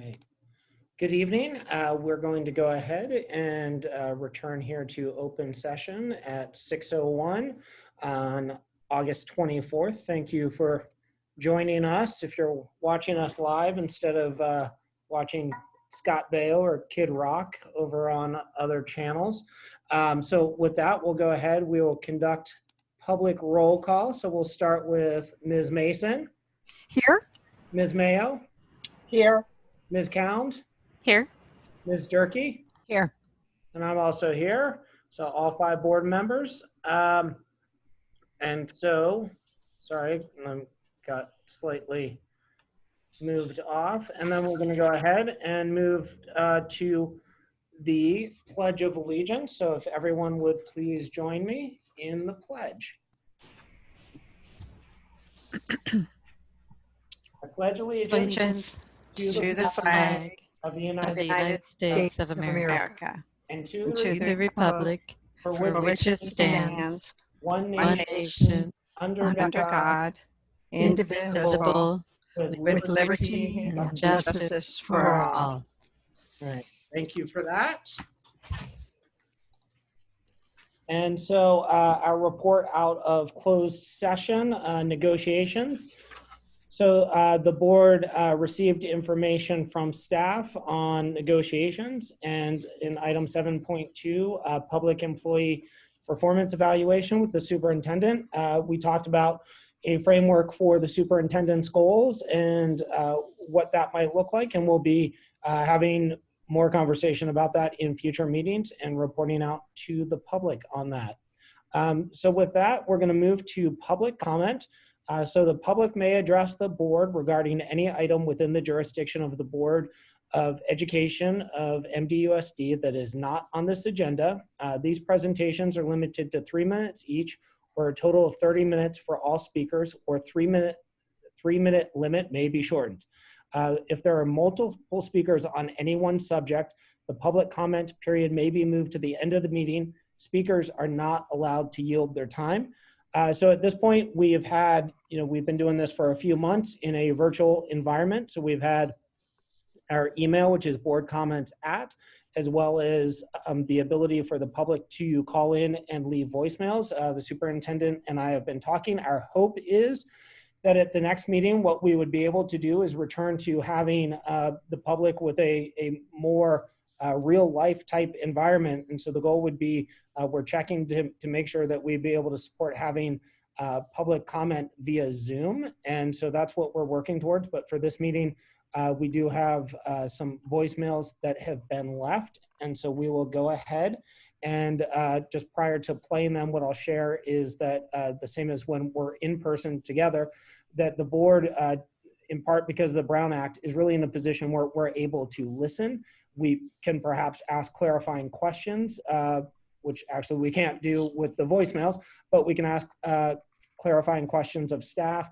Right. Good evening. We're going to go ahead and return here to open session at 6:01 on August 24th. Thank you for joining us. If you're watching us live instead of watching Scott Baio or Kid Rock over on other channels. So with that, we'll go ahead. We will conduct public roll call. So we'll start with Ms. Mason, Here. Ms. Mayo, Here. Ms. Cound, Here. Ms. Durkee, Here. and I'm also here. So all 5 board members. And so, sorry, I got slightly moved off. And then we're going to go ahead and move to the Pledge of Allegiance. So if everyone would please join me in the pledge. I pledge allegiance To the flag of the of the United United States of America and and to to the republic for for which it stands, one one nation, nation, under under God, God, indivisible, indivisible, with with liberty and justice for all. All right. Thank you for that. And so our report out of closed session negotiations. So the board received information from staff on negotiations, and in item 7.2, public employee performance evaluation with the superintendent, we talked about a framework for the superintendent's goals and what that might look like, and we'll be having more conversation about that in future meetings and reporting out to the public on that. So with that, we're going to move to public comment. So the public may address the board regarding any item within the jurisdiction of the Board of Education of MDUSD that is not on this agenda. These presentations are limited to 3 minutes each, or a total of 30 minutes for all speakers, or 3-minute limit may be shortened. If there are multiple speakers on any one subject, the public comment period may be moved to the end of the meeting. Speakers are not allowed to yield their time. So at this point, we have had, we've been doing this for a few months in a virtual environment. So we've had our email, which is boardcomments@, as well as the ability for the public to call in and leave voicemails. The superintendent and I have been talking. Our hope is that at the next meeting, what we would be able to do is return to having the public with a more real life type environment. And so the goal would be, we're checking to make sure that we'd be able to support having public comment via Zoom. And so that's what we're working towards. But for this meeting, we do have some voicemails that have been left. And so we will go ahead and just prior to playing them, what I'll share is that the same as when we're in person together, that the board, in part because of the Brown Act, is really in a position where we're able to listen. We can perhaps ask clarifying questions, which actually we can't do with the voicemails, but we can ask clarifying questions of staff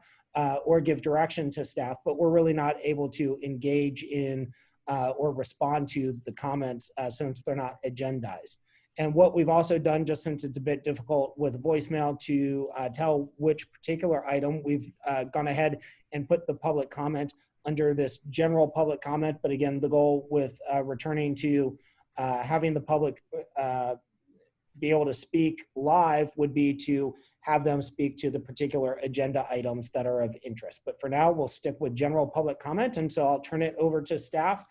or give direction to staff, but we're really not able to engage in or respond to the comments since they're not agendized. And what we've also done, just since it's a bit difficult with voicemail to tell which particular item, we've gone ahead and put the public comment under this general public comment. But again, the goal with returning to having the public be able to speak live would be to have them speak to the particular agenda items that are of interest. But for now, we'll stick with general public comment. And so I'll turn it over to staff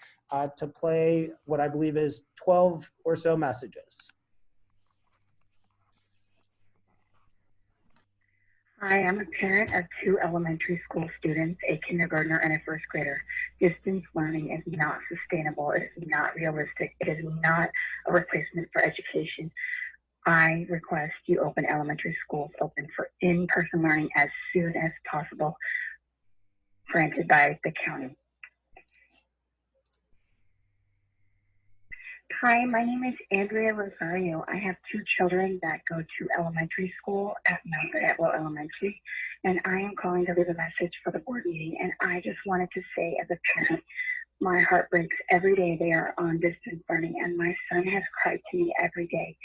to play what I believe is 12 or so messages. Hi, I'm a parent of 2 elementary school students, a kindergartner and a first grader. Distance learning is not sustainable. It is not realistic. It is not a replacement for education. I request you open elementary schools open for in-person learning as soon as possible, granted by the county. Hi, my name is Andrea Rosario. I have 2 children that go to elementary school at Mount Atwell Elementary, and I am calling to leave a message for the board meeting. And I just wanted to say, as a parent, my heart breaks every day they are on distance learning, and my son has cried to me every day.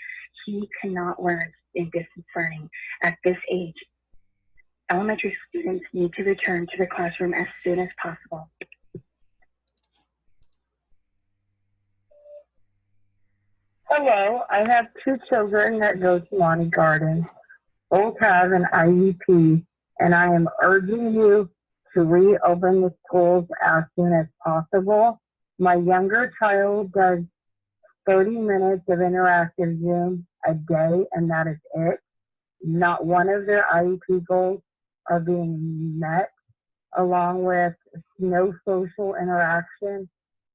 He cannot learn in distance learning at this age. Elementary students need to return to the classroom as soon as possible. Hello, I have two children that go to Monty Garden. Both have an IEP, and I am urging you to reopen the schools as soon as possible. My younger child does 30 minutes of interactive Zoom a day, and that is it. Not one of their IEP goals are being met, along with no social interaction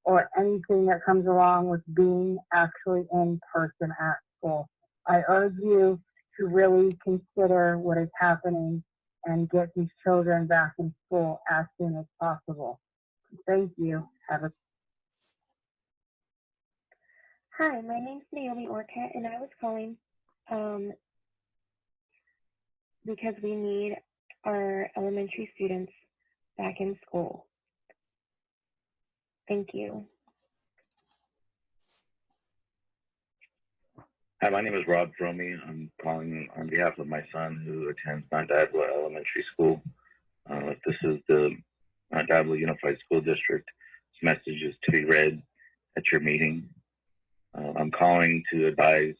or anything that comes along with being actually in person at school. I urge you to really consider what is happening and get these children back in school as soon as possible. Thank you. Hi, my name's Naomi Orcutt, and I was calling because we need our elementary students back in school. Thank you. Hi, my name is Rob Dromey. I'm calling on behalf of my son who attends Mount Diablo Elementary School. This is the Mount Diablo Unified School District. This message is to be read at your meeting. I'm calling to advise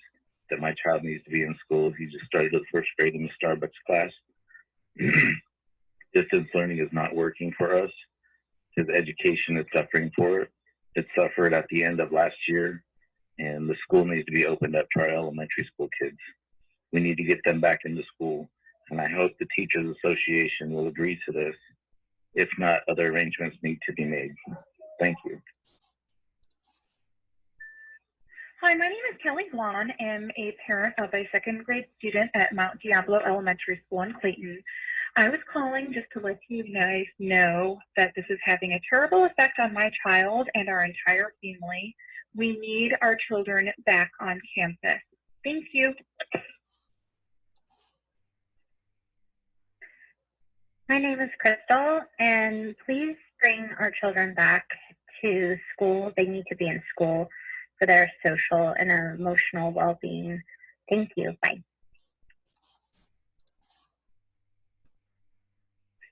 that my child needs to be in school. He just started the first grade in the Starbucks class. Distance learning is not working for us. His education is suffering for it. It suffered at the end of last year, and the school needs to be opened up to our elementary school kids. We need to get them back into school, and I hope the Teachers Association will agree to this. If not, other arrangements need to be made. Thank you. Hi, my name is Kelly Vaughn. I'm a parent of a second grade student at Mount Diablo Elementary School in Clayton. I was calling just to let you guys know that this is having a terrible effect on my child and our entire family. We need our children back on campus. Thank you. My name is Crystal, and please bring our children back to school. They need to be in school for their social and emotional well-being. Thank you. Bye.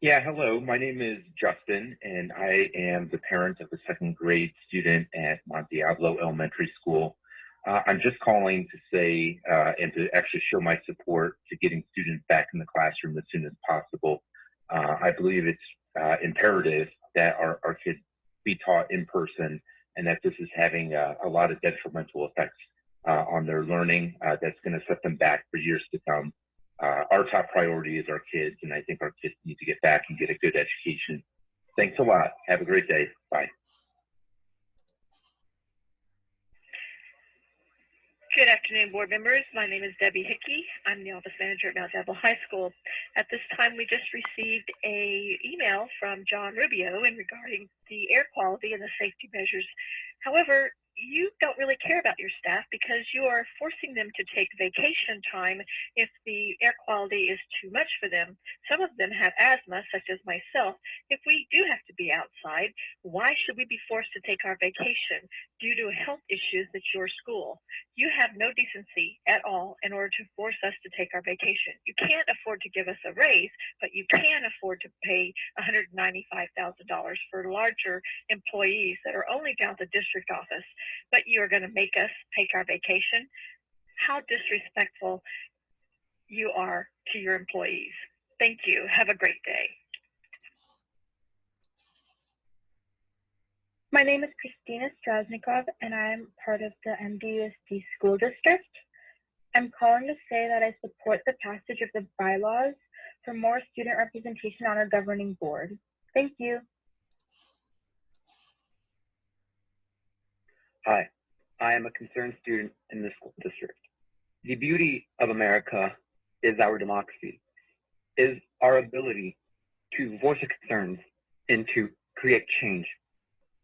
Yeah, hello. My name is Justin, and I am the parent of a second grade student at Mount Diablo Elementary School. I'm just calling to say and to actually show my support to getting students back in the classroom as soon as possible. I believe it's imperative that our kids be taught in person, and that this is having a lot of detrimental effects on their learning that's going to set them back for years to come. Our top priority is our kids, and I think our kids need to get back and get a good education. Thanks a lot. Have a great day. Bye. Good afternoon, board members. My name is Debbie Hickey. I'm the office manager at Mount Diablo High School. At this time, we just received an email from John Rubio in regarding the air quality and the safety measures. However, you don't really care about your staff because you are forcing them to take vacation time if the air quality is too much for them. Some of them have asthma, such as myself. If we do have to be outside, why should we be forced to take our vacation due to health issues at your school? You have no decency at all in order to force us to take our vacation. You can't afford to give us a raise, but you can afford to pay $195,000 for larger employees that are only down the district office. But you're going to make us take our vacation? How disrespectful you are to your employees. Thank you. Have a great day. My name is Christina Strasnikov, and I'm part of the MDUSD school district. I'm calling to say that I support the passage of the bylaws for more student representation on our governing board. Thank you. Hi, I am a concerned student in this school district. The beauty of America is our democracy, is our ability to voice our concerns and to create change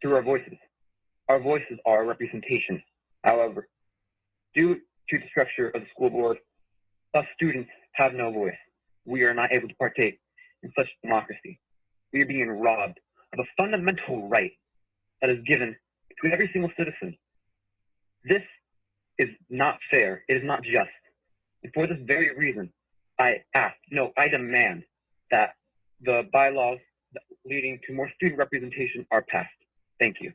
through our voices. Our voices are representation. However, due to the structure of the school board, us students have no voice. We are not able to partake in such democracy. We are being robbed of a fundamental right that is given to every single citizen. This is not fair. It is not just. And for this very reason, I demand that the bylaws leading to more student representation are passed. Thank you.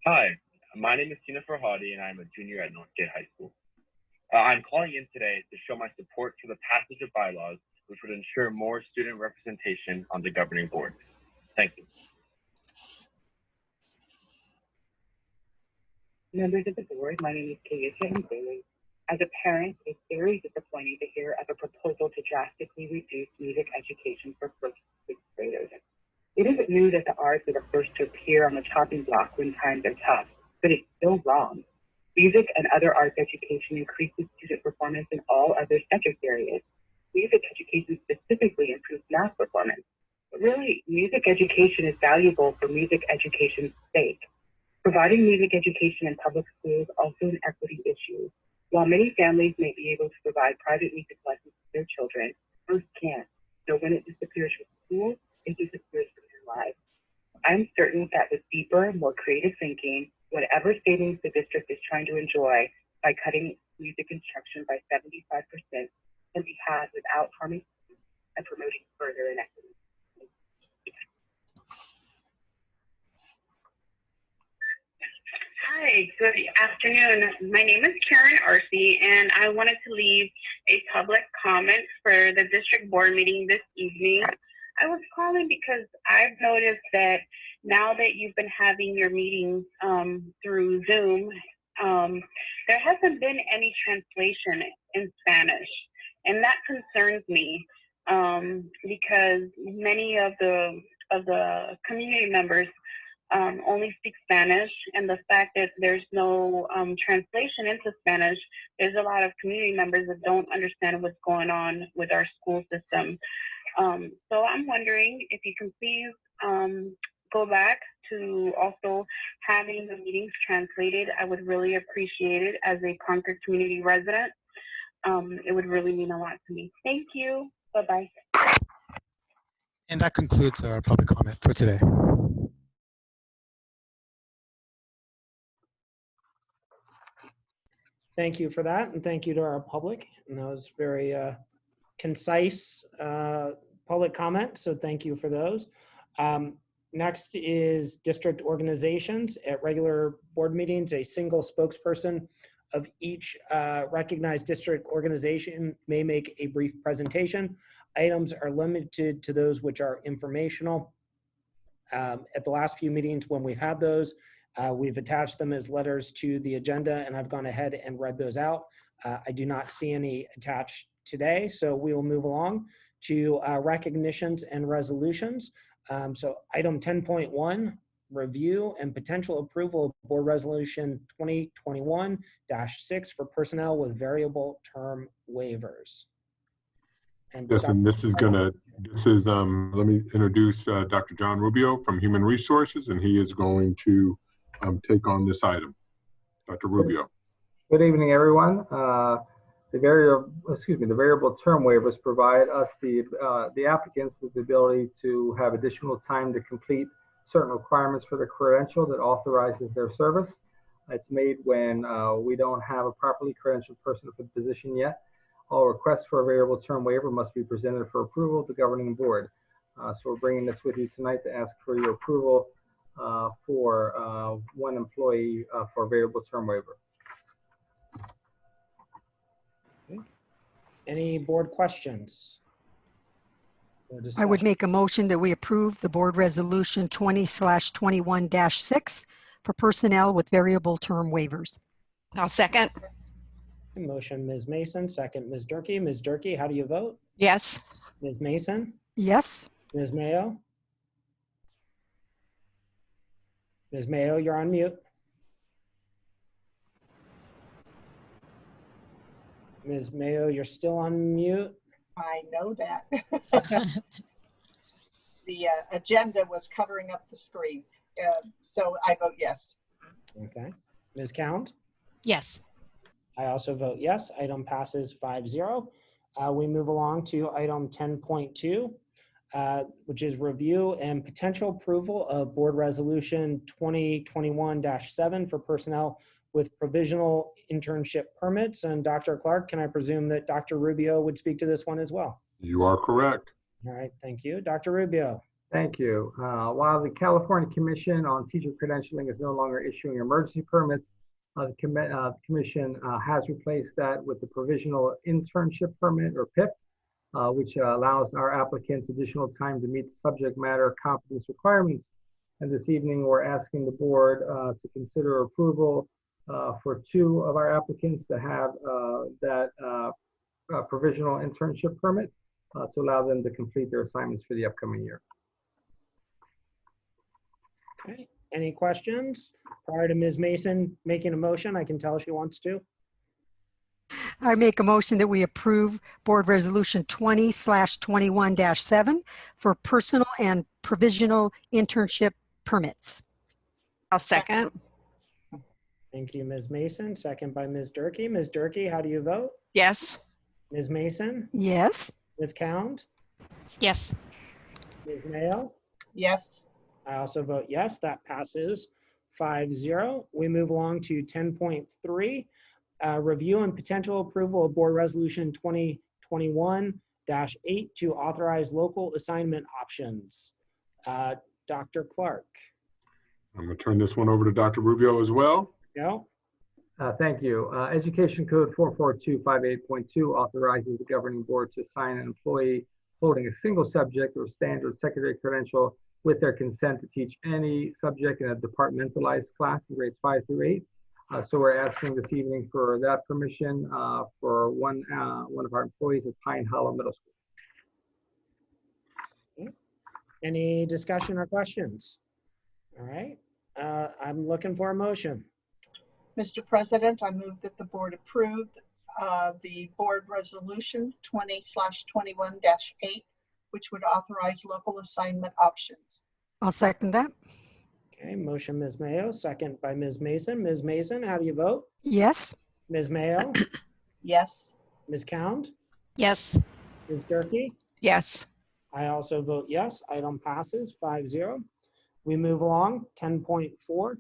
Hi, my name is Tina Farhadi, and I'm a junior at Northgate High School. I'm calling in today to show my support for the passage of bylaws, which would ensure more student representation on the governing board. Thank you. Members of the board, my name is Kayusha Bailey. As a parent, it's very disappointing to hear of a proposal to drastically reduce music education for first and sixth graders. It isn't new that the arts are the first to appear on the chopping block when times are tough, but it's still wrong. Music and other arts education increases student performance in all other subject areas. Music education specifically improves math performance. But really, music education is valuable for music education's sake. Providing music education in public schools is also an equity issue. While many families may be able to provide private music lessons to their children, most can't. So when it disappears from school, it disappears from their lives. I'm certain that with deeper, more creative thinking, whatever savings the district is trying to enjoy by cutting music instruction by 75% can be had without harming students and promoting further inequity. Hi, good afternoon. My name is Karen Arce, and I wanted to leave a public comment for the district board meeting this evening. I was calling because I've noticed that now that you've been having your meetings through Zoom, there hasn't been any translation in Spanish, and that concerns me because many of the community members only speak Spanish, and the fact that there's no translation into Spanish, there's a lot of community members that don't understand what's going on with our school system. So I'm wondering if you can please go back to also having the meetings translated. I would really appreciate it as a Concord community resident. It would really mean a lot to me. Thank you. Bye-bye. And that concludes our public comment for today. Thank you for that, and thank you to our public. And that was very concise public comment, so thank you for those. Next is district organizations. At regular board meetings, a single spokesperson of each recognized district organization may make a brief presentation. Items are limited to those which are informational. At the last few meetings when we've had those, we've attached them as letters to the agenda, and I've gone ahead and read those out. I do not see any attached today, so we will move along to recognitions and resolutions. So item 10.1, review and potential approval of board resolution 2021-6 for personnel with variable term waivers. And yes, and this is let me introduce Dr. John Rubio from Human Resources, and he is going to take on this item. Dr. Rubio. Good evening, everyone. The variable term waivers provide us, the applicants, the ability to have additional time to complete certain requirements for the credential that authorizes their service. It's made when we don't have a properly credentialed person for the position yet. All requests for a variable term waiver must be presented for approval of the governing board. So we're bringing this with you tonight to ask for your approval for one employee for a variable term waiver. any board questions? I would make a motion that we approve the board resolution 20/21-6 for personnel with variable term waivers. I'll second. Motion, Ms. Mason, second, Ms. Durkee. Ms. Durkee, how do you vote? Yes. Ms. Mason? Yes. Ms. Mayo? Ms. Mayo, you're on mute. Ms. Mayo, you're still on mute. I know that. The agenda was covering up the screen. So I vote yes. Okay. Ms. Count? Yes. I also vote yes. Item passes 5-0. We move along to item 10.2, which is review and potential approval of board resolution 2021-7 for personnel with provisional internship permits. And Dr. Clark, can I presume that Dr. Rubio would speak to this one as well? You are correct. All right, thank you. Dr. Rubio. Thank you. While the California Commission on Teacher Credentialing is no longer issuing emergency permits, the Commission has replaced that with the Provisional Internship Permit, or PIP, which allows our applicants additional time to meet the subject matter competence requirements. And this evening, we're asking the board to consider approval for 2 of our applicants to have that provisional internship permit to allow them to complete their assignments for the upcoming year. Okay, any questions? Prior to Ms. Mason making a motion, I can tell she wants to. I make a motion that we approve Board Resolution 20/21-7 for personal and provisional internship permits. I'll second. Thank you, Ms. Mason. Second by Ms. Durkee. Ms. Durkee, how do you vote? Yes. Ms. Mason? Yes. Ms. Count? Yes. Ms. Mayo? Yes. I also vote yes. That passes 5-0. We move along to 10.3, review and potential approval of Board Resolution 2021-8 to authorize local assignment options. Dr. Clark. I'm going to turn this one over to Dr. Rubio as well. Go. Thank you. Education Code 44258.2 authorizes the governing board to assign an employee holding a single subject or standard secondary credential with their consent to teach any subject in a departmentalized class in grades 5 through 8. So we're asking this evening for that permission for one of our employees at Pine Hollow Middle School. Okay. Any discussion or questions? All right. I'm looking for a motion. Mr. President, I move that the board approve the board resolution 20/21-8, which would authorize local assignment options. I'll second that. Okay, motion Ms. Mayo, second by Ms. Mason. Ms. Mason, how do you vote? Yes. Ms. Mayo? Yes. Ms. Count? Yes. Ms. Durkee? Yes. I also vote yes. Item passes 5-0. We move along, 10.4.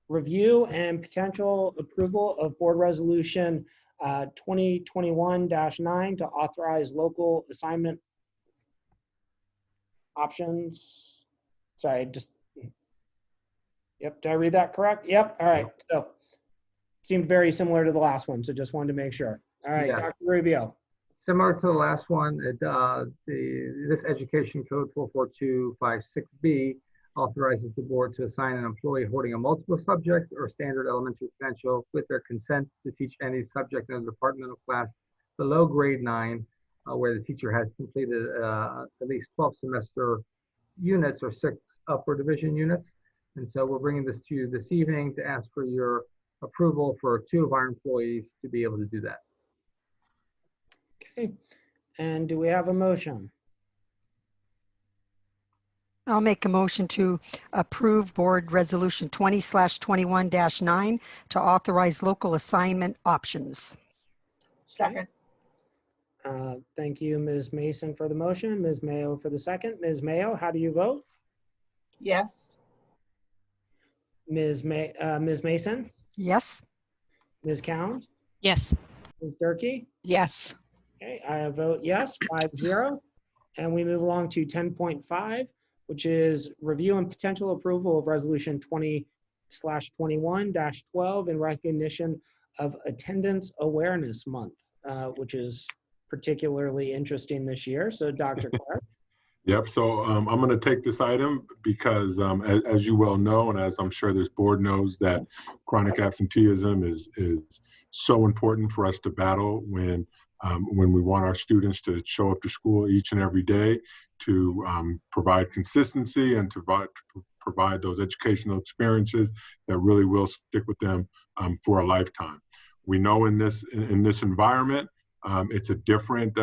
Review and potential approval of Board Resolution 2021-9 to authorize local assignment options. Sorry, yep, did I read that correct? Yep, all right. So seemed very similar to the last one, so just wanted to make sure. All right, Yes. Dr. Rubio. Similar to the last one, this Education Code 44256B authorizes the board to assign an employee holding a multiple subject or standard elementary credential with their consent to teach any subject in a departmental class below grade 9, where the teacher has completed at least 12 semester units or 6 upper division units. And so we're bringing this to you this evening to ask for your approval for 2 of our employees to be able to do that. Okay, and do we have a motion? I'll make a motion to approve Board Resolution 20/21-9 to authorize local assignment options. Second. Thank you, Ms. Mason, for the motion. Ms. Mayo for the second. Ms. Mayo, how do you vote? Yes. Ms. Mason? Yes. Ms. Count? Yes. Ms. Durkee? Yes. Okay, I vote yes, 5-0. And we move along to 10.5, which is review and potential approval of Resolution 20/21-12 in recognition of Attendance Awareness Month, which is particularly interesting this year. So Dr. Clark. Yep, so I'm going to take this item because as you well know, and as I'm sure this board knows, that chronic absenteeism is so important for us to battle when we want our students to show up to school each and every day, to provide consistency and to provide those educational experiences that really will stick with them for a lifetime. We know in this environment, it's a different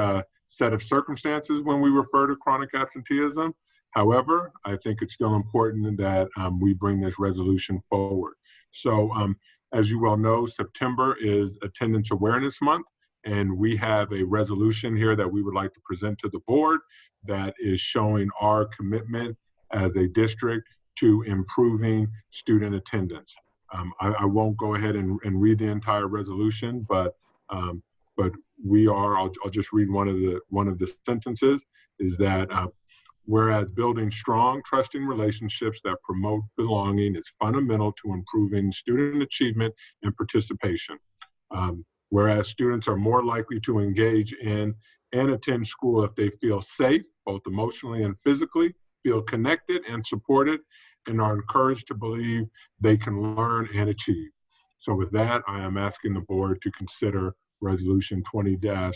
set of circumstances when we refer to chronic absenteeism. However, I think it's still important that we bring this resolution forward. So as you well know, September is Attendance Awareness Month, and we have a resolution here that we would like to present to the board that is showing our commitment as a district to improving student attendance. I won't go ahead and read the entire resolution, but we are. I'll just read one of the sentences. Is that whereas building strong, trusting relationships that promote belonging is fundamental to improving student achievement and participation. Whereas students are more likely to engage in and attend school if they feel safe, both emotionally and physically, feel connected and supported, and are encouraged to believe they can learn and achieve. So with that, I am asking the board to consider Resolution 20-2112.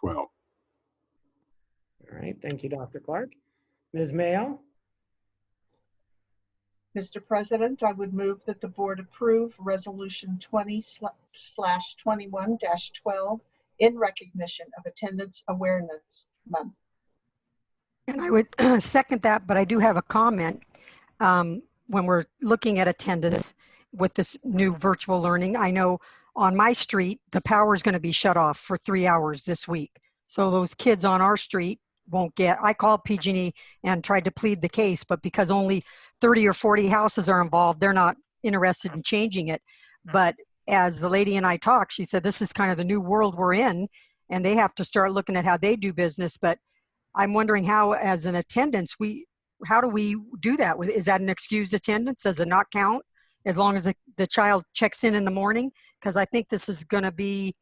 All right, thank you, Dr. Clark. Ms. Mayo? Mr. President, I would move that the board approve Resolution 20/21-12 in recognition of Attendance Awareness Month. And I would second that, but I do have a comment. When we're looking at attendance with this new virtual learning, I know on my street, the power is going to be shut off for 3 hours this week. So those kids on our street won't get, I called PG&E and tried to plead the case, but because only 30 or 40 houses are involved, they're not interested in changing it. But as the lady and I talked, she said, this is kind of the new world we're in, and they have to start looking at how they do business. But I'm wondering how, as an attendance, how do we do that? Is that an excused attendance? Does it not count as long as the child checks in the morning? Because I think this is going to be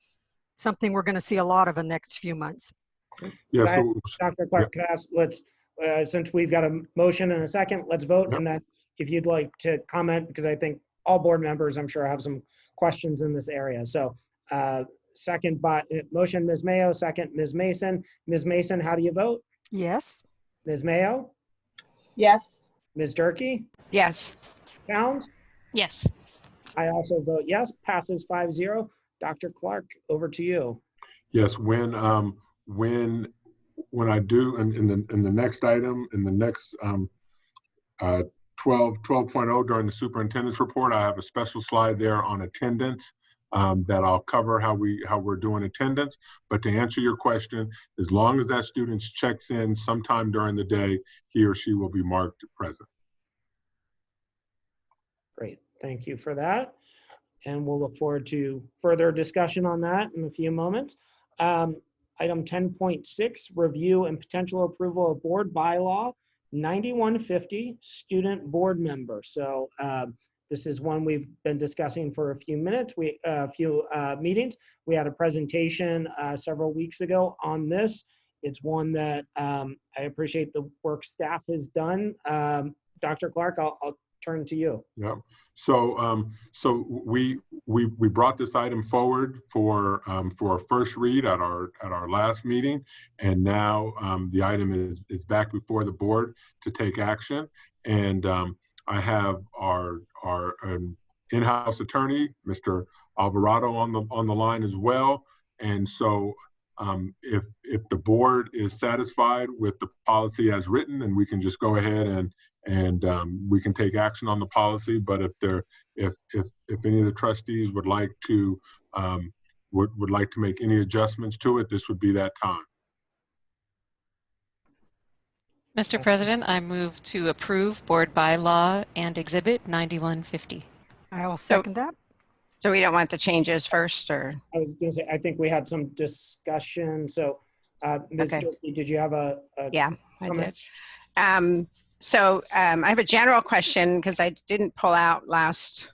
something we're going to see a lot of in the next few months. Yeah, So, Dr. Clark, could I ask, since we've got a motion and a second, let's vote. And then if you'd like to comment, because I think all board members, I'm sure, have some questions in this area. So second by motion, Ms. Mayo, second, Ms. Mason. Ms. Mason, how do you vote? Yes. Ms. Mayo? Yes. Ms. Durkee? Yes. Towns? Yes. I also vote yes, passes 5-0. Dr. Clark, over to you. Yes, when I do in the next item, in the next 12.0 during the superintendent's report, I have a special slide there on attendance that I'll cover how we're doing attendance. But to answer your question, as long as that student checks in sometime during the day, he or she will be marked present. Great, thank you for that. And we'll look forward to further discussion on that in a few moments. Item 10.6, review and potential approval of board bylaw 9150, student board member. So this is one we've been discussing for a few minutes, meetings. We had a presentation several weeks ago on this. It's one that I appreciate the work staff has done. Dr. Clark, I'll turn to you. Yeah. So we brought this item forward for a first read at our last meeting, and now the item is back before the board to take action. And I have our in-house attorney, Mr. Alvarado, on the line as well. And so if the board is satisfied with the policy as written, then we can just go ahead and we can take action on the policy. But if any of the trustees would like to make any adjustments to it, this would be that time. Mr. President, I move to approve board bylaw and exhibit 9150. I will second that. So we don't want the changes first, or? I was going to say, I think we had some discussion. So Ms. Durkee, did you have a Yeah, comment? I did. So I have a general question because I didn't pull out last.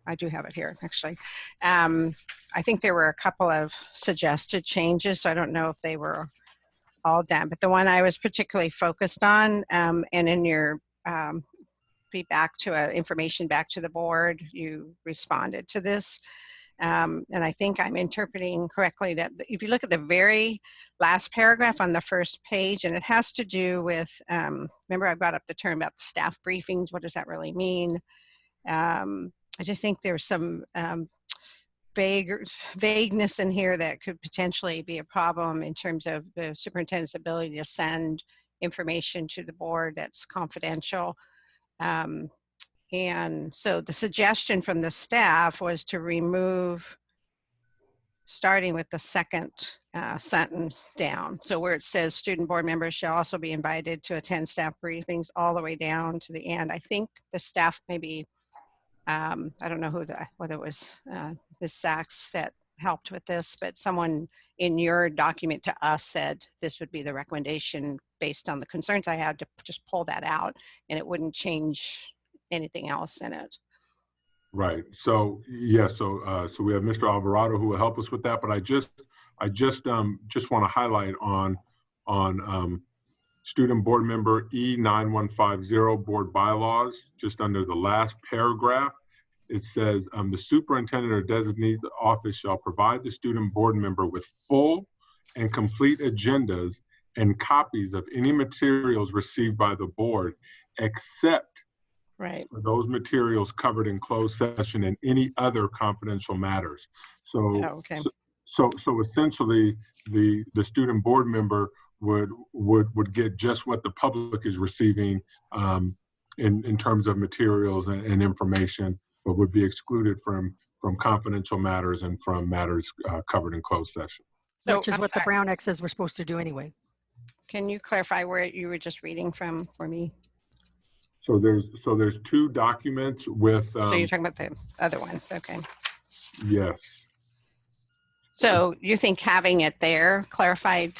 I do have it here, actually. I think there were a couple of suggested changes, so I don't know if they were all done. But the one I was particularly focused on, and in your feedback to information back to the board, you responded to this. And I think I'm interpreting correctly that if you look at the very last paragraph on the first page, and it has to do with, remember I brought up the term about the staff briefings, what does that really mean? I just think there's some vagueness in here that could potentially be a problem in terms of the superintendent's ability to send information to the board that's confidential. And so the suggestion from the staff was to remove, starting with the second sentence down. So where it says student board members shall also be invited to attend staff briefings, all the way down to the end. I think the staff maybe, I don't know whether it was Ms. Sachs that helped with this, but someone in your document to us said this would be the recommendation based on the concerns I had to just pull that out, and it wouldn't change anything else in it. Right. So yeah. So we have Mr. Alvarado who will help us with that. But I just want to highlight on student board member E9150 board bylaws, just under the last paragraph. It says the superintendent or designated office shall provide the student board member with full and complete agendas and copies of any materials received by the board, except for those materials covered in closed session and any other confidential matters. So, so essentially, the student board member would get just what the public is receiving in terms of materials and information, but would be excluded from confidential matters and from matters covered in closed session. Which is what the Brown Act says we're supposed to do anyway. Can you clarify where you were just reading from for me? So there's two documents with. So you're talking about the other one, okay? Yes. So you think having it there clarified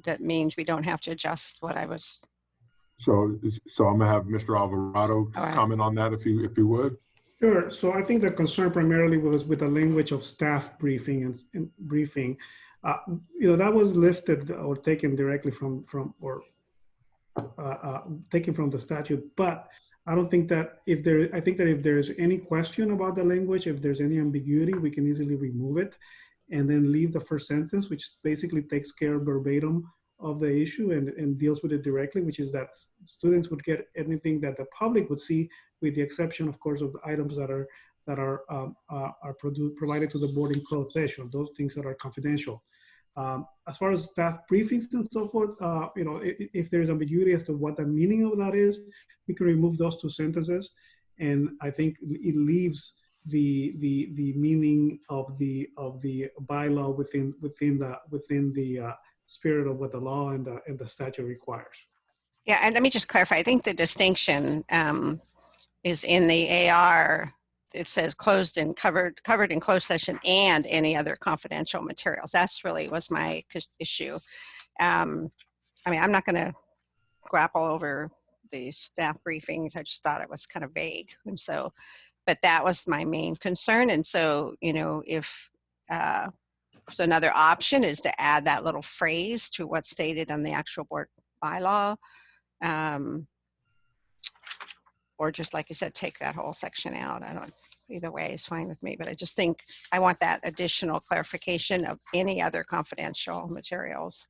that means we don't have to adjust what I was. So I'm gonna have Mr. Alvarado comment on that if you would. Sure. So I think the concern primarily was with the language of staff briefing and briefing. That was lifted or taken directly from taken from the statute, but I don't think that I think that if there's any question about the language, if there's any ambiguity, we can easily remove it and then leave the first sentence, which basically takes care verbatim of the issue and deals with it directly, which is that students would get anything that the public would see, with the exception, of course, of the items that are provided to the board in closed session, those things that are confidential. As far as staff briefings and so forth, if there's ambiguity as to what the meaning of that is, we can remove those two sentences, and I think it leaves the meaning of the bylaw within the spirit of what the law and the statute requires. Yeah, and let me just clarify. I think the distinction is in the AR. It says closed and covered in closed session and any other confidential materials. That's really was my issue. I mean, I'm not going to grapple over the staff briefings. I just thought it was kind of vague. And so, but that was my main concern. And so, if so another option is to add that little phrase to what's stated on the actual board bylaw. Or just like you said, take that whole section out. Either way is fine with me, but I just think I want that additional clarification of any other confidential materials.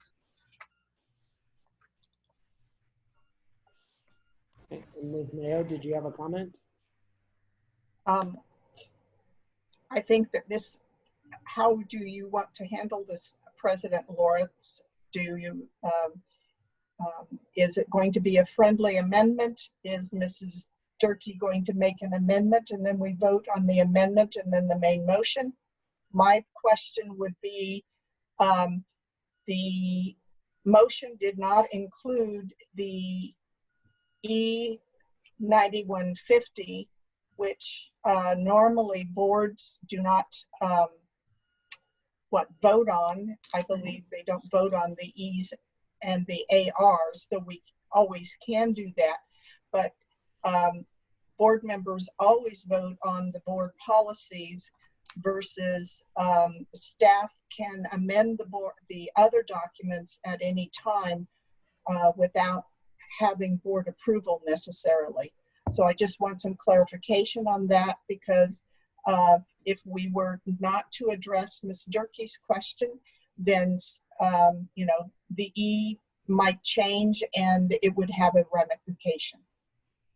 Okay. Ms. Mayo, did you have a comment? I think that how do you want to handle this, President Lawrence? Is it going to be a friendly amendment? Is Mrs. Durkee going to make an amendment and then we vote on the amendment and then the main motion? My question would be, the motion did not include the E9150, which normally boards do not vote on. I believe they don't vote on the E's and the ARs, though we always can do that. But board members always vote on the board policies versus staff can amend the other documents at any time without having board approval necessarily. So I just want some clarification on that, because if we were not to address Ms. Durkee's question, then the E might change and it would have a ramification.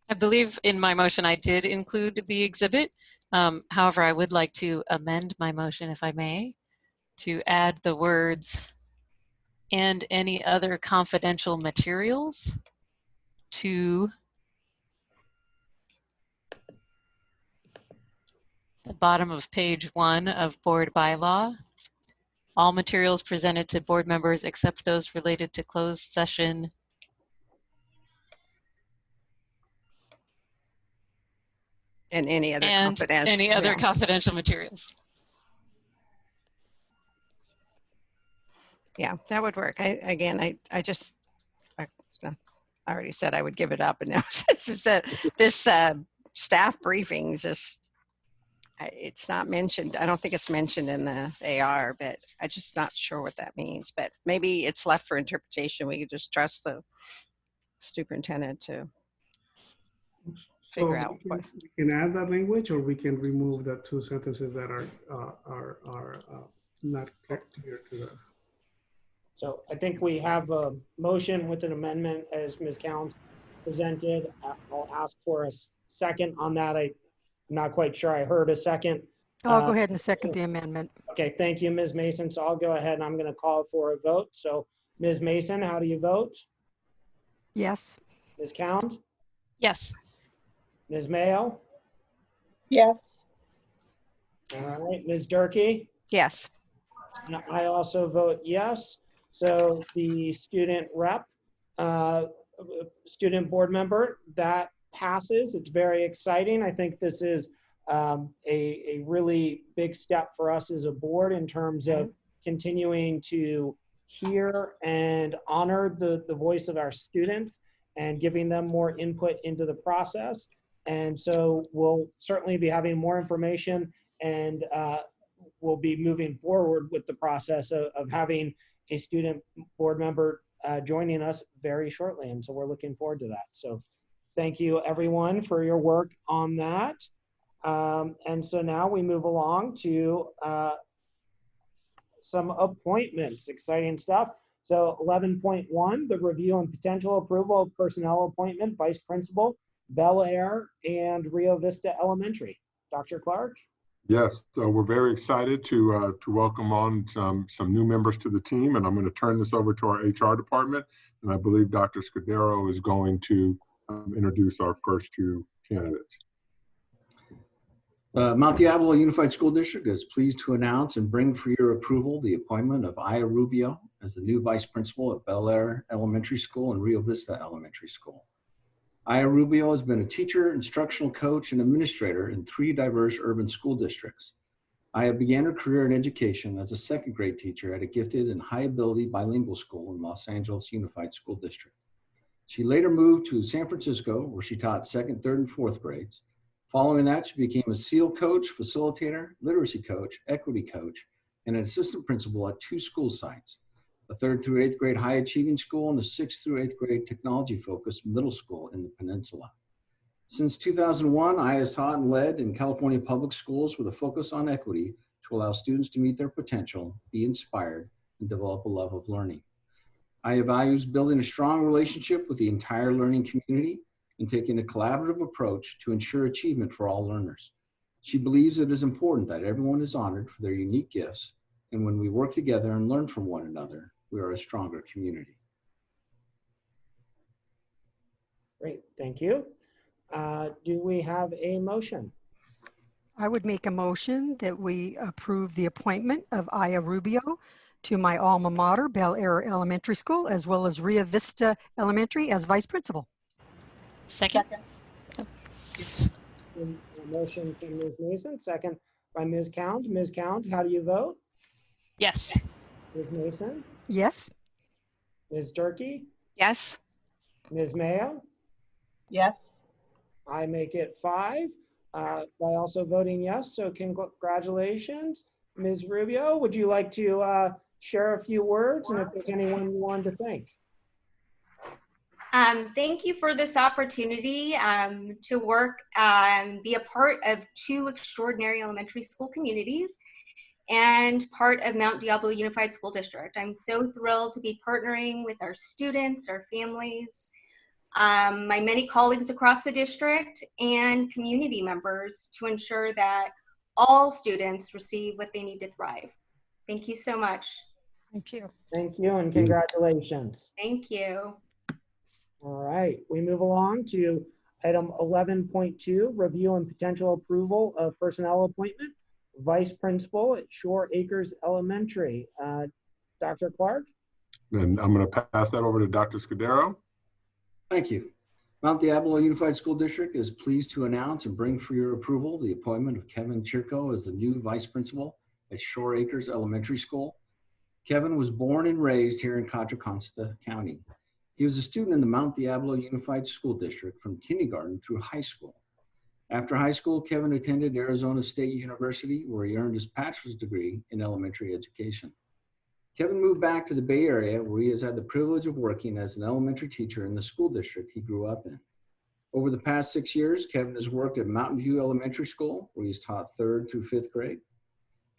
I believe in my motion I did include the exhibit. However, I would like to amend my motion, if I may, to add the words "and any other confidential materials" to the bottom of page 1 of board bylaw. All materials presented to board members except those related to closed session and any other confidential materials. Yeah, that would work. I already said I would give it up, and now this staff briefing is just, it's not mentioned. I don't think it's mentioned in the AR, but I'm just not sure what that means. But maybe it's left for interpretation. We could just trust the superintendent to figure out what. We can add that language, or we can remove the two sentences that are not clear to the. So I think we have a motion with an amendment as Ms. Cowan presented. I'll ask for a second on that. I'm not quite sure I heard a second. I'll go ahead and second the amendment. Okay, thank you, Ms. Mason. So I'll go ahead and I'm going to call for a vote. So Ms. Mason, how do you vote? Yes. Ms. Cowan? Yes. Ms. Mayo? Yes. All right, Ms. Durkee? Yes. I also vote yes. So the student rep, student board member, that passes. It's very exciting. I think this is a really big step for us as a board in terms of continuing to hear and honor the voice of our students and giving them more input into the process. And so we'll certainly be having more information, and we'll be moving forward with the process of having a student board member joining us very shortly. And so we're looking forward to that. So thank you everyone for your work on that. And so now we move along to some appointments, exciting stuff. So 11.1, the review and potential approval of personnel appointment, vice principal, Bel Air and Rio Vista Elementary. Dr. Clark? Yes, so we're very excited to welcome on some new members to the team, and I'm going to turn this over to our HR department, and I believe Dr. Scudero is going to introduce our first two candidates. Mount Diablo Unified School District is pleased to announce and bring for your approval the appointment of Aya Rubio as the new vice principal at Bel Air Elementary School and Rio Vista Elementary School. Aya Rubio has been a teacher, instructional coach, and administrator in 3 diverse urban school districts. Aya began her career in education as a second grade teacher at a gifted and high ability bilingual school in Los Angeles Unified School District. She later moved to San Francisco, where she taught 2nd, 3rd, and 4th grades. Following that, she became a SEAL coach, facilitator, literacy coach, equity coach, and an assistant principal at 2 school sites, a 3rd through 8th grade high achieving school and a 6th through 8th grade technology focused middle school in the peninsula. Since 2001, Aya has taught and led in California public schools with a focus on equity to allow students to meet their potential, be inspired, and develop a love of learning. Aya values building a strong relationship with the entire learning community and taking a collaborative approach to ensure achievement for all learners. She believes it is important that everyone is honored for their unique gifts, and when we work together and learn from one another, we are a stronger community. Great, thank you. Do we have a motion? I would make a motion that we approve the appointment of Aya Rubio to my alma mater, Bel Air Elementary School, as well as Rio Vista Elementary as vice principal. Second. A motion from Ms. Mason, second by Ms. Count. Ms. Count, how do you vote? Yes. Ms. Mason? Yes. Ms. Durkee? Yes. Ms. Mayo? Yes. I make it 5 by also voting yes, so congratulations. Ms. Rubio, would you like to share a few words, and if there's anyone you wanted to thank? Thank you for this opportunity to work and be a part of 2 extraordinary elementary school communities and part of Mount Diablo Unified School District. I'm so thrilled to be partnering with our students, our families, my many colleagues across the district, and community members to ensure that all students receive what they need to thrive. Thank you so much. Thank you. Thank you, and congratulations. Thank you. All right, we move along to item 11.2, review and potential approval of personnel appointment, vice principal at Shore Acres Elementary. Dr. Clark? And I'm going to pass that over to Dr. Scudero. Thank you. Mount Diablo Unified School District is pleased to announce and bring for your approval the appointment of Kevin Chirko as the new vice principal at Shore Acres Elementary School. Kevin was born and raised here in Contra Costa County. He was a student in the Mount Diablo Unified School District from kindergarten through high school. After high school, Kevin attended Arizona State University, where he earned his bachelor's degree in elementary education. Kevin moved back to the Bay Area, where he has had the privilege of working as an elementary teacher in the school district he grew up in. Over the past 6 years, Kevin has worked at Mountain View Elementary School, where he's taught 3rd through 5th grade.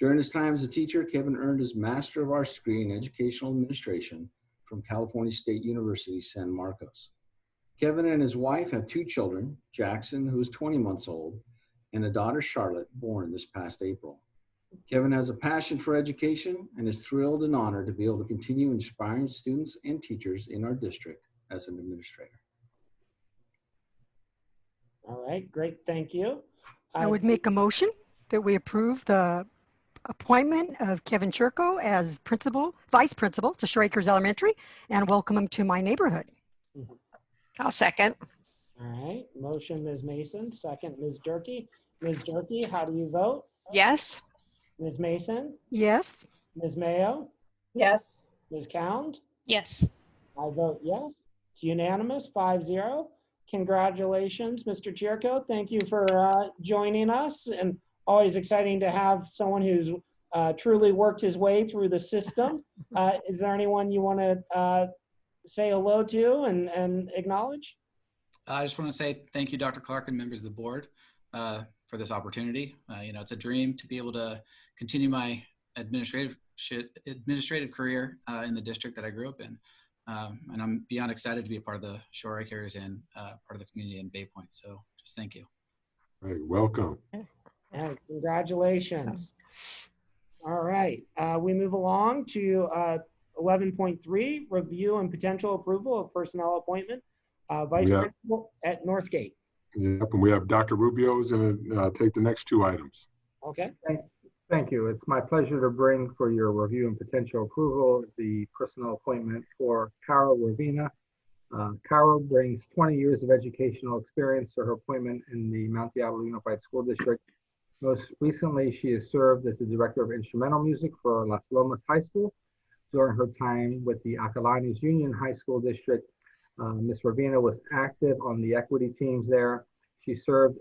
During his time as a teacher, Kevin earned his Master of Arts degree in Educational Administration from California State University, San Marcos. Kevin and his wife have 2 children, Jackson, who is 20 months old, and a daughter, Charlotte, born this past April. Kevin has a passion for education and is thrilled and honored to be able to continue inspiring students and teachers in our district as an administrator. All right, great, thank you. I would make a motion that we approve the appointment of Kevin Churko as vice principal to Shore Acres Elementary and welcome him to my neighborhood. I'll second. All right, motion Ms. Mason, second Ms. Durkee. Ms. Durkee, how do you vote? Yes. Ms. Mason? Yes. Ms. Mayo? Yes. Ms. Cound? Yes. I vote yes. It's unanimous, 5-0. Congratulations, Mr. Chirko. Thank you for joining us, and always exciting to have someone who's truly worked his way through the system. Is there anyone you want to say hello to and acknowledge? I just want to say thank you, Dr. Clark and members of the board for this opportunity. It's a dream to be able to continue my administrative career in the district that I grew up in. And I'm beyond excited to be a part of the Shore Acres and part of the community in Bay Point. So just thank you. All right, welcome. All right, congratulations. All right, we move along to 11.3, review and potential approval of personnel appointment, vice principal at Northgate. Yep, and we have Dr. Rubio is going to take the next 2 items. Okay. Thank you. It's my pleasure to bring for your review and potential approval the personnel appointment for Cara Ravina. Cara brings 20 years of educational experience to her appointment in the Mount Diablo Unified School District. Most recently, she has served as the director of instrumental music for Las Lomas High School. During her time with the Acalanes Union High School District, Ms. Ravina was active on the equity teams there. She served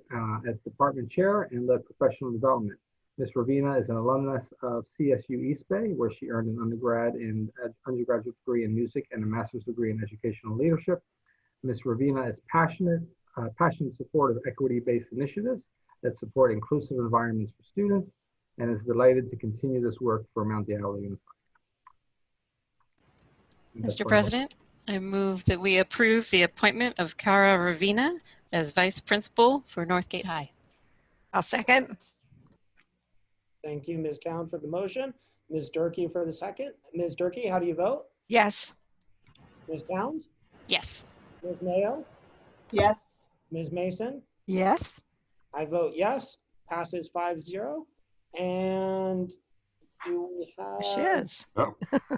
as department chair and led professional development. Ms. Ravina is an alumnus of CSU East Bay, where she earned an undergraduate degree in music and a master's degree in educational leadership. Ms. Ravina is passionate support of equity-based initiatives that support inclusive environments for students and is delighted to continue this work for Mount Diablo Unified. Mr. President, I move that we approve the appointment of Cara Ravina as vice principal for Northgate High. I'll second. Thank you, Ms. Cowan, for the motion. Ms. Durkee for the second. Ms. Durkee, how do you vote? Yes. Ms. Cowan? Yes. Ms. Mayo? Yes. Ms. Mason? Yes. I vote yes. Passes 5-0. And do we have... There she is. Oh.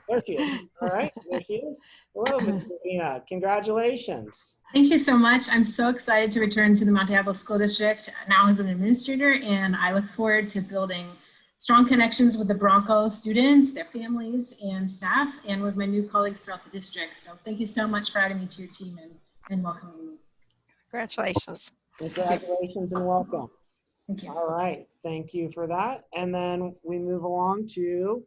There she is. All right, there she is. Hello, Ms. Ravina. Congratulations. Thank you so much. I'm so excited to return to the Mount Diablo School District now as an administrator, and I look forward to building strong connections with the Bronco students, their families, and staff, and with my new colleagues throughout the district. So thank you so much for adding me to your team and welcoming me. Congratulations. Congratulations and welcome. Thank you. All right, thank you for that. And then we move along to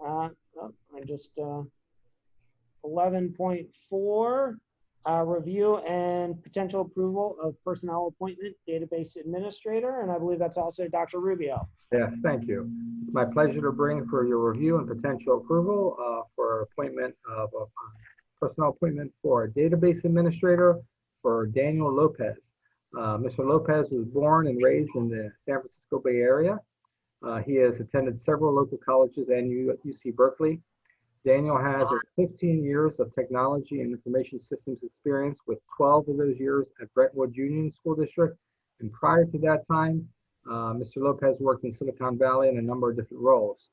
11.4, review and potential approval of personnel appointment database administrator. And I believe that's also Dr. Rubio. Yes, thank you. It's my pleasure to bring for your review and potential approval for appointment of a personnel appointment for a database administrator for Daniel Lopez. Mr. Lopez was born and raised in the San Francisco Bay Area. He has attended several local colleges and UC Berkeley. Daniel has over 15 years of technology and information systems experience, with 12 of those years at Brentwood Union School District. And prior to that time, Mr. Lopez worked in Silicon Valley in a number of different roles.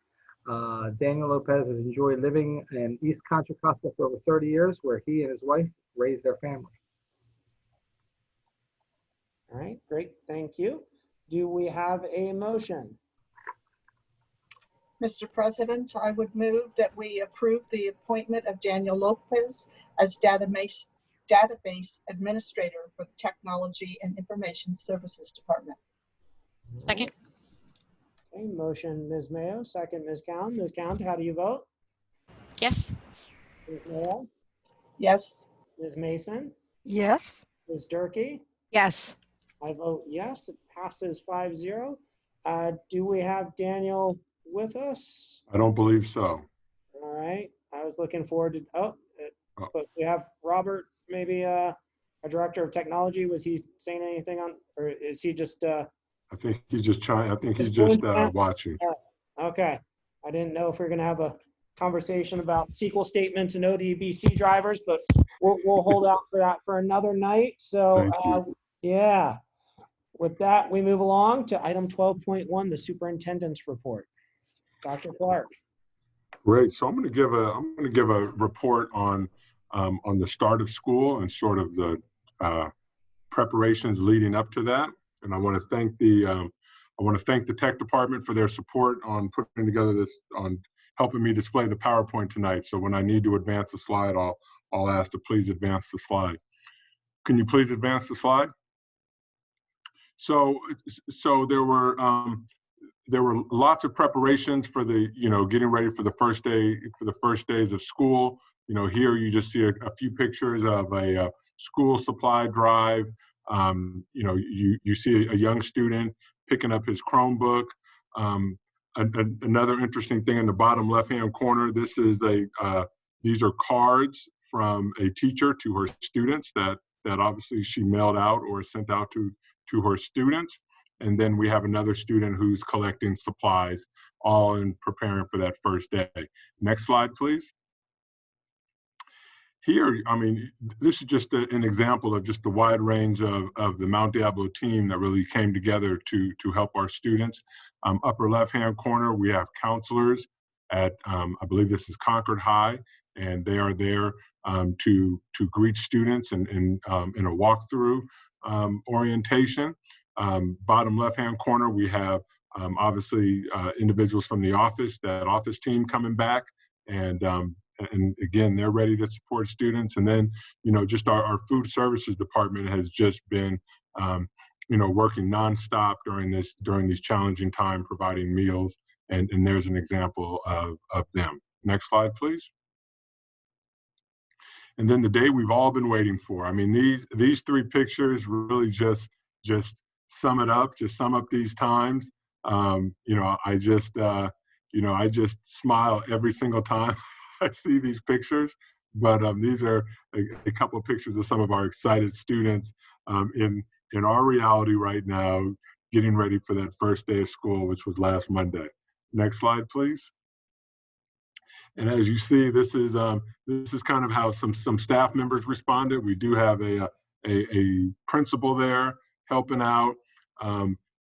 Daniel Lopez has enjoyed living in East Contra Costa for over 30 years, where he and his wife raised their family. All right, great, thank you. Do we have a motion? Mr. President, I would move that we approve the appointment of Daniel Lopez as database administrator for the Technology and Information Services Department. Second. Okay, motion Ms. Mayo, second Ms. Count. Ms. Count, how do you vote? Yes. Ms. Mayo, Yes. Ms. Mason, Yes. Ms. Durkee? Yes. I vote yes, it passes 5-0. Do we have Daniel with us? I don't believe so. All right, I was looking forward to, but we have Robert, maybe a director of technology. Was he saying anything on, or is he just? I think he's just trying, I think he's Just just going back. watching. Okay, I didn't know if we are gonna have a conversation about SQL statements and ODBC drivers, but we'll hold out for that for another night. So, yeah. With that, we move along to item 12.1, the superintendent's report. Dr. Clark. Great. So I'm going to give a report on the start of school and sort of the preparations leading up to that. And I want to thank the tech department for their support on putting together this, on helping me display the PowerPoint tonight. So when I need to advance a slide, I'll ask to please advance the slide. Can you please advance the slide? So there were lots of preparations for the, getting ready for the first days of school. Here you just see a few pictures of a school supply drive. You see a young student picking up his Chromebook. Another interesting thing in the bottom left-hand corner, these are cards from a teacher to her students that obviously she mailed out or sent out to her students. And then we have another student who's collecting supplies, all in preparing for that first day. Next slide, please. Here, this is just an example of just the wide range of the Mount Diablo team that really came together to help our students. Upper left-hand corner, we have counselors at, I believe this is Concord High, and they are there to greet students in a walkthrough orientation. Bottom left-hand corner, we have obviously individuals from the office, that office team coming back, and again, they're ready to support students. And then, just our food services department has just been, working nonstop during these challenging time, providing meals, and there's an example of them. Next slide, please. And then the day we've all been waiting for. These three pictures really just sum it up, just sum up these times. I just smile every single time I see these pictures. But these are a couple of pictures of some of our excited students in our reality right now, getting ready for that first day of school, which was last Monday. Next slide, please. And as you see, this is kind of how some staff members responded. We do have a principal there helping out.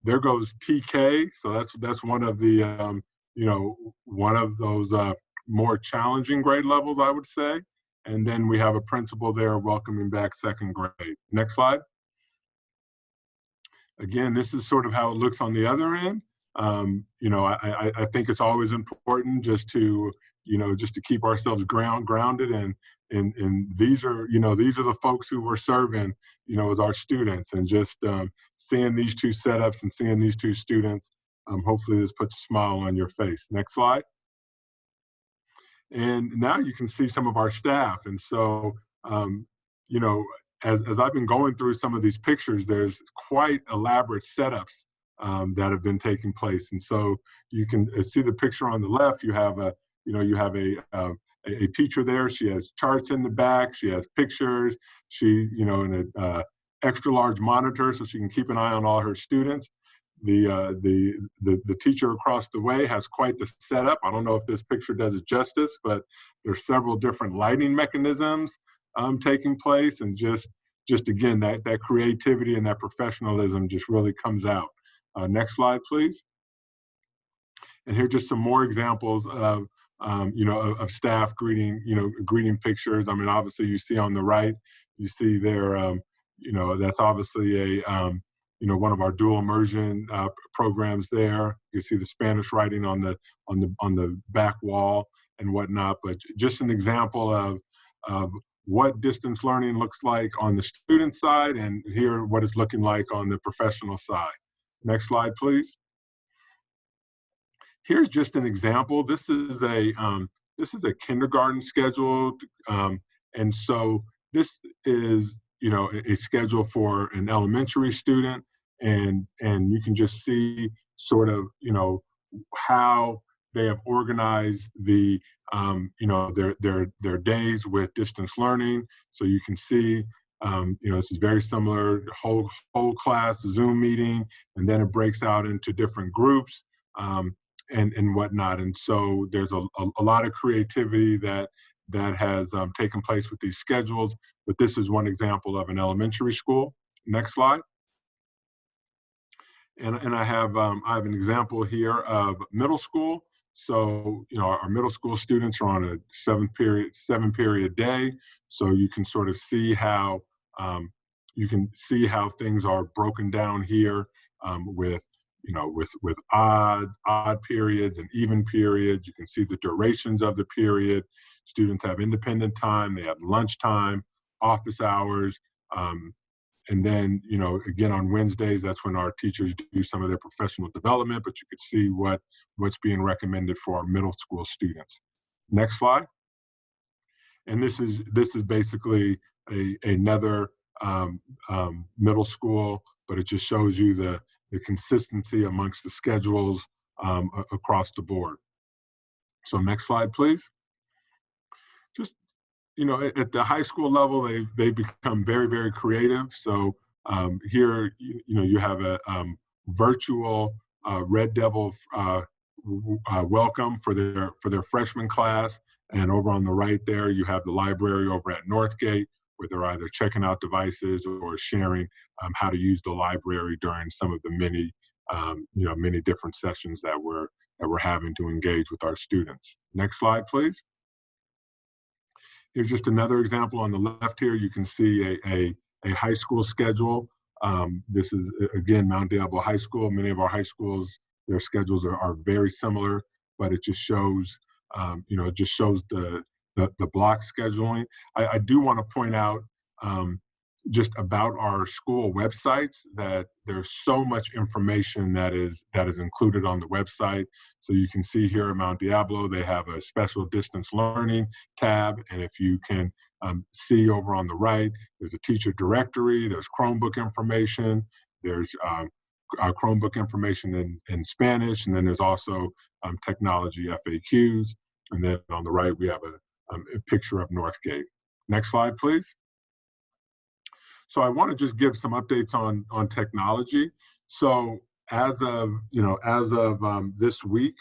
There goes TK. So that's one of the one of those more challenging grade levels, I would say. And then we have a principal there welcoming back second grade. Next slide. Again, this is sort of how it looks on the other end. I think it's always important just to keep ourselves grounded, and these are the folks who we're serving, as our students, and just seeing these two setups and seeing these two students, hopefully this puts a smile on your face. Next slide. And now you can see some of our staff. And so, as I've been going through some of these pictures, there's quite elaborate setups that have been taking place. And so you can see the picture on the left. You have a teacher there. She has charts in the back. She has pictures. She's in an extra large monitor so she can keep an eye on all her students. The teacher across the way has quite the setup. I don't know if this picture does it justice, but there's several different lighting mechanisms taking place, and just again, that creativity and that professionalism just really comes out. Next slide, please. And here are just some more examples of staff greeting pictures. Obviously you see on the right, you see there, that's obviously one of our dual immersion programs there. You see the Spanish writing on the back wall and whatnot, but just an example of what distance learning looks like on the student side, and here what it's looking like on the professional side. Next slide, please. Here's just an example. This is a kindergarten schedule, and so this is a schedule for an elementary student, and you can just see sort of how they have organized the their days with distance learning. So you can see this is very similar, whole class Zoom meeting, and then it breaks out into different groups and whatnot. And so there's a lot of creativity that has taken place with these schedules, but this is one example of an elementary school. Next slide. And I have an example here of middle school. So our middle school students are on a seven period day. So you can sort of see how things are broken down here with odd periods and even periods. You can see the durations of the period. Students have independent time, they have lunchtime, office hours, and then, again, on Wednesdays, that's when our teachers do some of their professional development, but you could see what's being recommended for our middle school students. Next slide. And this is basically another middle school, but it just shows you the consistency amongst the schedules across the board. So next slide, please. Just, at the high school level, they become very, very creative. So here, you have a virtual Red Devil welcome for their freshman class. And over on the right there, you have the library over at Northgate, where they're either checking out devices or sharing how to use the library during some of the many different sessions that we're having to engage with our students. Next slide, please. Here's just another example on the left here. You can see a high school schedule. This is, again, Mount Diablo High School. Many of our high schools, their schedules are very similar, but it just shows, the block scheduling. I do want to point out just about our school websites that there's so much information that is included on the website. So you can see here at Mount Diablo, they have a special distance learning tab. And if you can see over on the right, there's a teacher directory, there's Chromebook information, there's Chromebook information in Spanish, and then there's also technology FAQs. And then on the right, we have a picture of Northgate. Next slide, please. So I want to just give some updates on technology. So as of this week,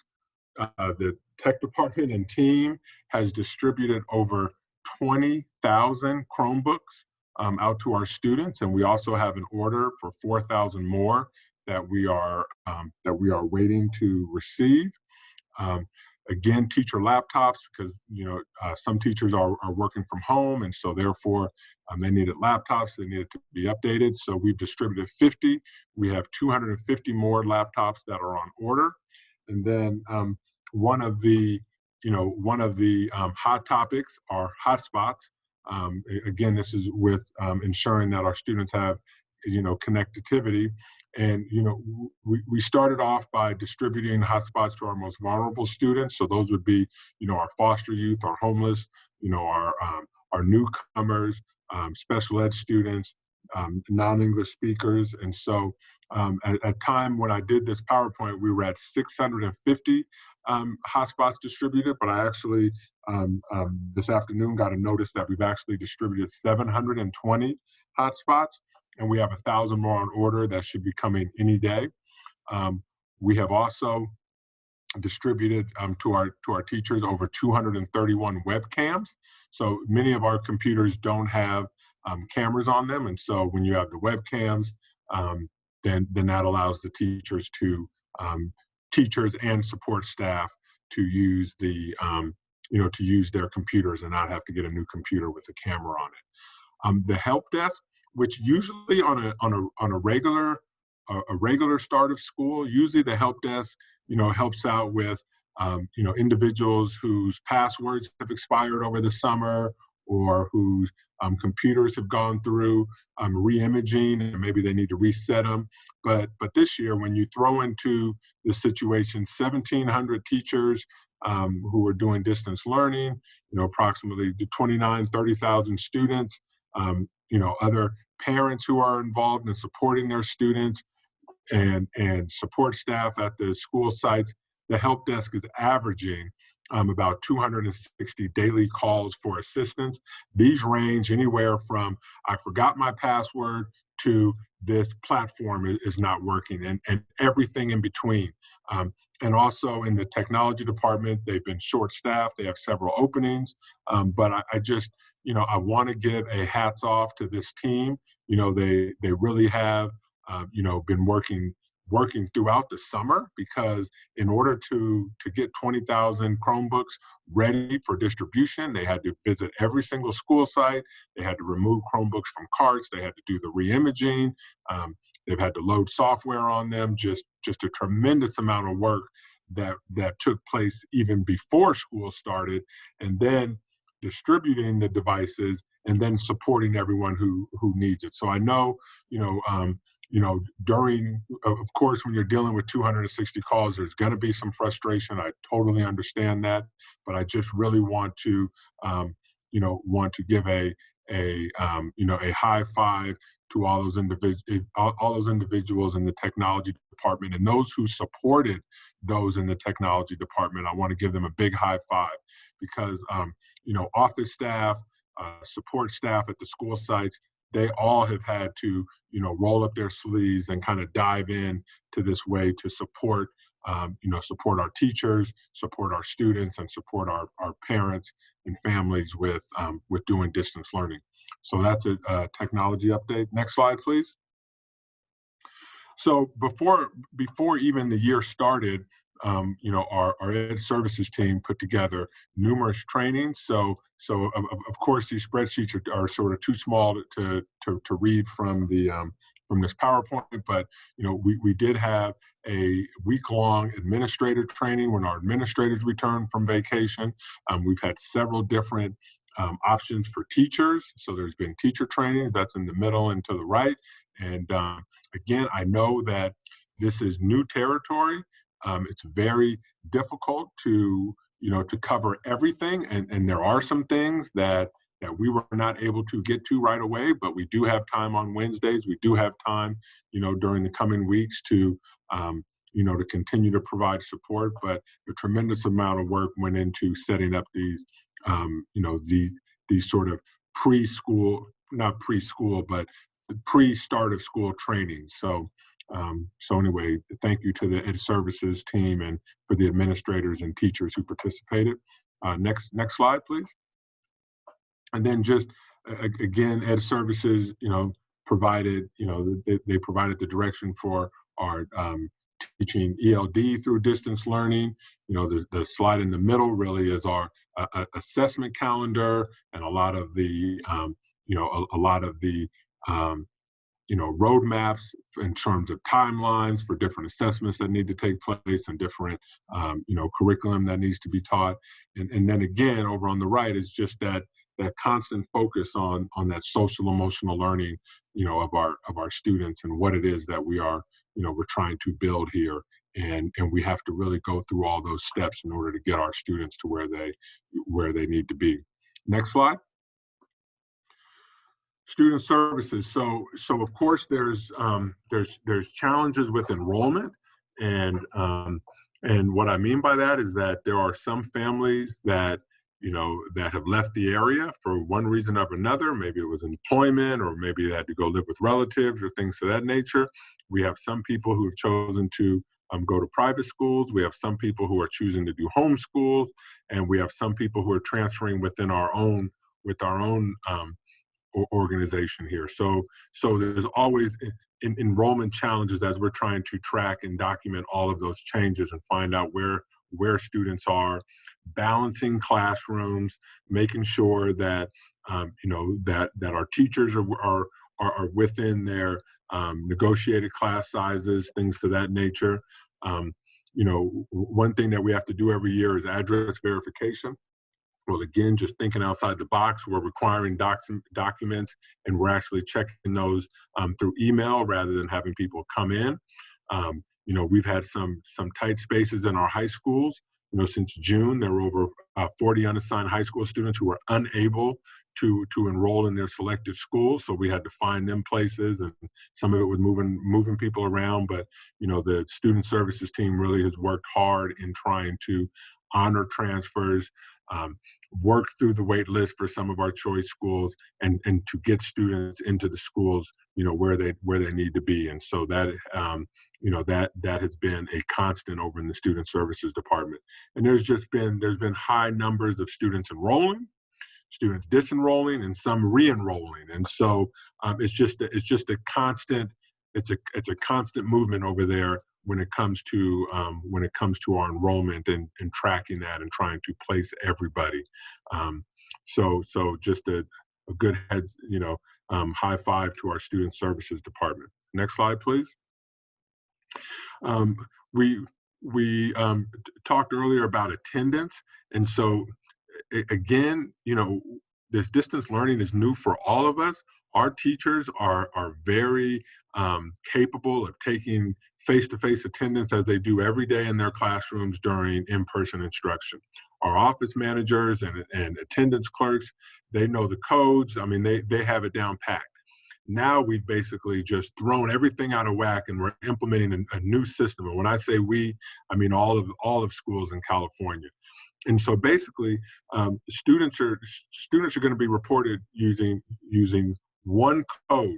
the tech department and team has distributed over 20,000 Chromebooks out to our students, and we also have an order for 4,000 more that we are waiting to receive. Again, teacher laptops, because some teachers are working from home, and so therefore they needed laptops. They needed to be updated. So we've distributed 50. We have 250 more laptops that are on order. And then one of the hot topics are hotspots. Again, this is with ensuring that our students have connectivity. And we started off by distributing hotspots to our most vulnerable students. So those would be our foster youth, our homeless, our newcomers, special ed students, non-English speakers. And so at a time when I did this PowerPoint, we were at 650 hotspots distributed, but I actually this afternoon got a notice that we've actually distributed 720 hotspots, and we have 1,000 more on order that should be coming any day. We have also distributed to our teachers over 231 webcams. So many of our computers don't have cameras on them, and so when you have the webcams, then that allows the teachers and support staff to use to use their computers and not have to get a new computer with a camera on it. The help desk, which usually on a regular a regular start of school. Usually the help desk, helps out with, individuals whose passwords have expired over the summer, or whose computers have gone through re-imaging and maybe they need to reset them. But this year, when you throw into the situation 1,700 teachers who are doing distance learning, approximately 30,000 students, other parents who are involved in supporting their students, and support staff at the school sites, the help desk is averaging about 260 daily calls for assistance. These range anywhere from I forgot my password to this platform is not working, and everything in between. And also in the technology department, they've been short-staffed. They have several openings, but I just, I want to give a hats off to this team. They really have, been working throughout the summer, because in order to get 20,000 Chromebooks ready for distribution, they had to visit every single school site. They had to remove Chromebooks from carts. They had to do the re-imaging. They've had to load software on them. Just a tremendous amount of work that took place even before school started, and then distributing the devices and then supporting everyone who needs it. So I know, during, of course, when you're dealing with 260 calls, there's going to be some frustration. I totally understand that, but I just really want to, give a high five to all those individuals in the technology department, and those who supported those in the technology department. I want to give them a big high five, because office staff, support staff at the school sites, they all have had to, roll up their sleeves and kind of dive in to this way to support, support our teachers, support our students, and support our parents and families with doing distance learning. So that's a technology update. Next slide, please. So before even the year started, our Ed Services team put together numerous trainings. So of course these spreadsheets are sort of too small to read from this PowerPoint, but we did have a week-long administrative training when our administrators returned from vacation. We've had several different options for teachers. So there's been teacher training that's in the middle and to the right. And again, I know that this is new territory. It's very difficult to cover everything, and there are some things that we were not able to get to right away, but we do have time on Wednesdays. We do have time, during the coming weeks to to continue to provide support. But a tremendous amount of work went into setting up these, these sort of not preschool, but the pre-start of school training. So anyway, thank you to the Ed Services team and for the administrators and teachers who participated. Next slide, please. And then just again, Ed Services, provided, they provided the direction for our teaching ELD through distance learning. The slide in the middle really is our assessment calendar, and a lot of the roadmaps in terms of timelines for different assessments that need to take place, and different, curriculum that needs to be taught. And then again, over on the right is just that constant focus on that social emotional learning, of our students, and what it is that we're trying to build here. And we have to really go through all those steps in order to get our students to where they need to be. Next slide. Student services. So of course there's challenges with enrollment, and what I mean by that is that there are some families that that have left the area for one reason or another. Maybe it was employment, or maybe they had to go live with relatives, or things of that nature. We have some people who have chosen to go to private schools. We have some people who are choosing to do homeschools, and we have some people who are transferring within our own organization here. So there's always enrollment challenges as we're trying to track and document all of those changes and find out where students are, balancing classrooms, making sure that that our teachers are within their negotiated class sizes, things to that nature. You know, one thing that we have to do every year is address verification. Well, again, just thinking outside the box, we're requiring documents, and we're actually checking those through email rather than having people come in. You know, we've had some tight spaces in our high schools. You know, since June, there were over 40 unassigned high school students who were unable to enroll in their selected schools. So we had to find them places, and some of it was moving people around. But, you know, the student services team really has worked hard in trying to honor transfers, work through the wait list for some of our choice schools, and to get students into the schools, you know, where they need to be. And so that, you know, that has been a constant over in the student services department. And there's been high numbers of students enrolling, students disenrolling, and some re-enrolling. And so it's just a constant movement over there when it comes to our enrollment and tracking that and trying to place everybody. So just a good heads, you know, high five to our student services department. Next slide, please. We talked earlier about attendance, and so again, you know, this distance learning is new for all of us. Our teachers are very capable of taking face-to-face attendance as they do every day in their classrooms during in-person instruction. Our office managers and attendance clerks, they know the codes. I mean, they have it down packed. Now we've basically just thrown everything out of whack, and we're implementing a new system. And when I say we, I mean all of schools in California. And so basically, students are going to be reported using one code,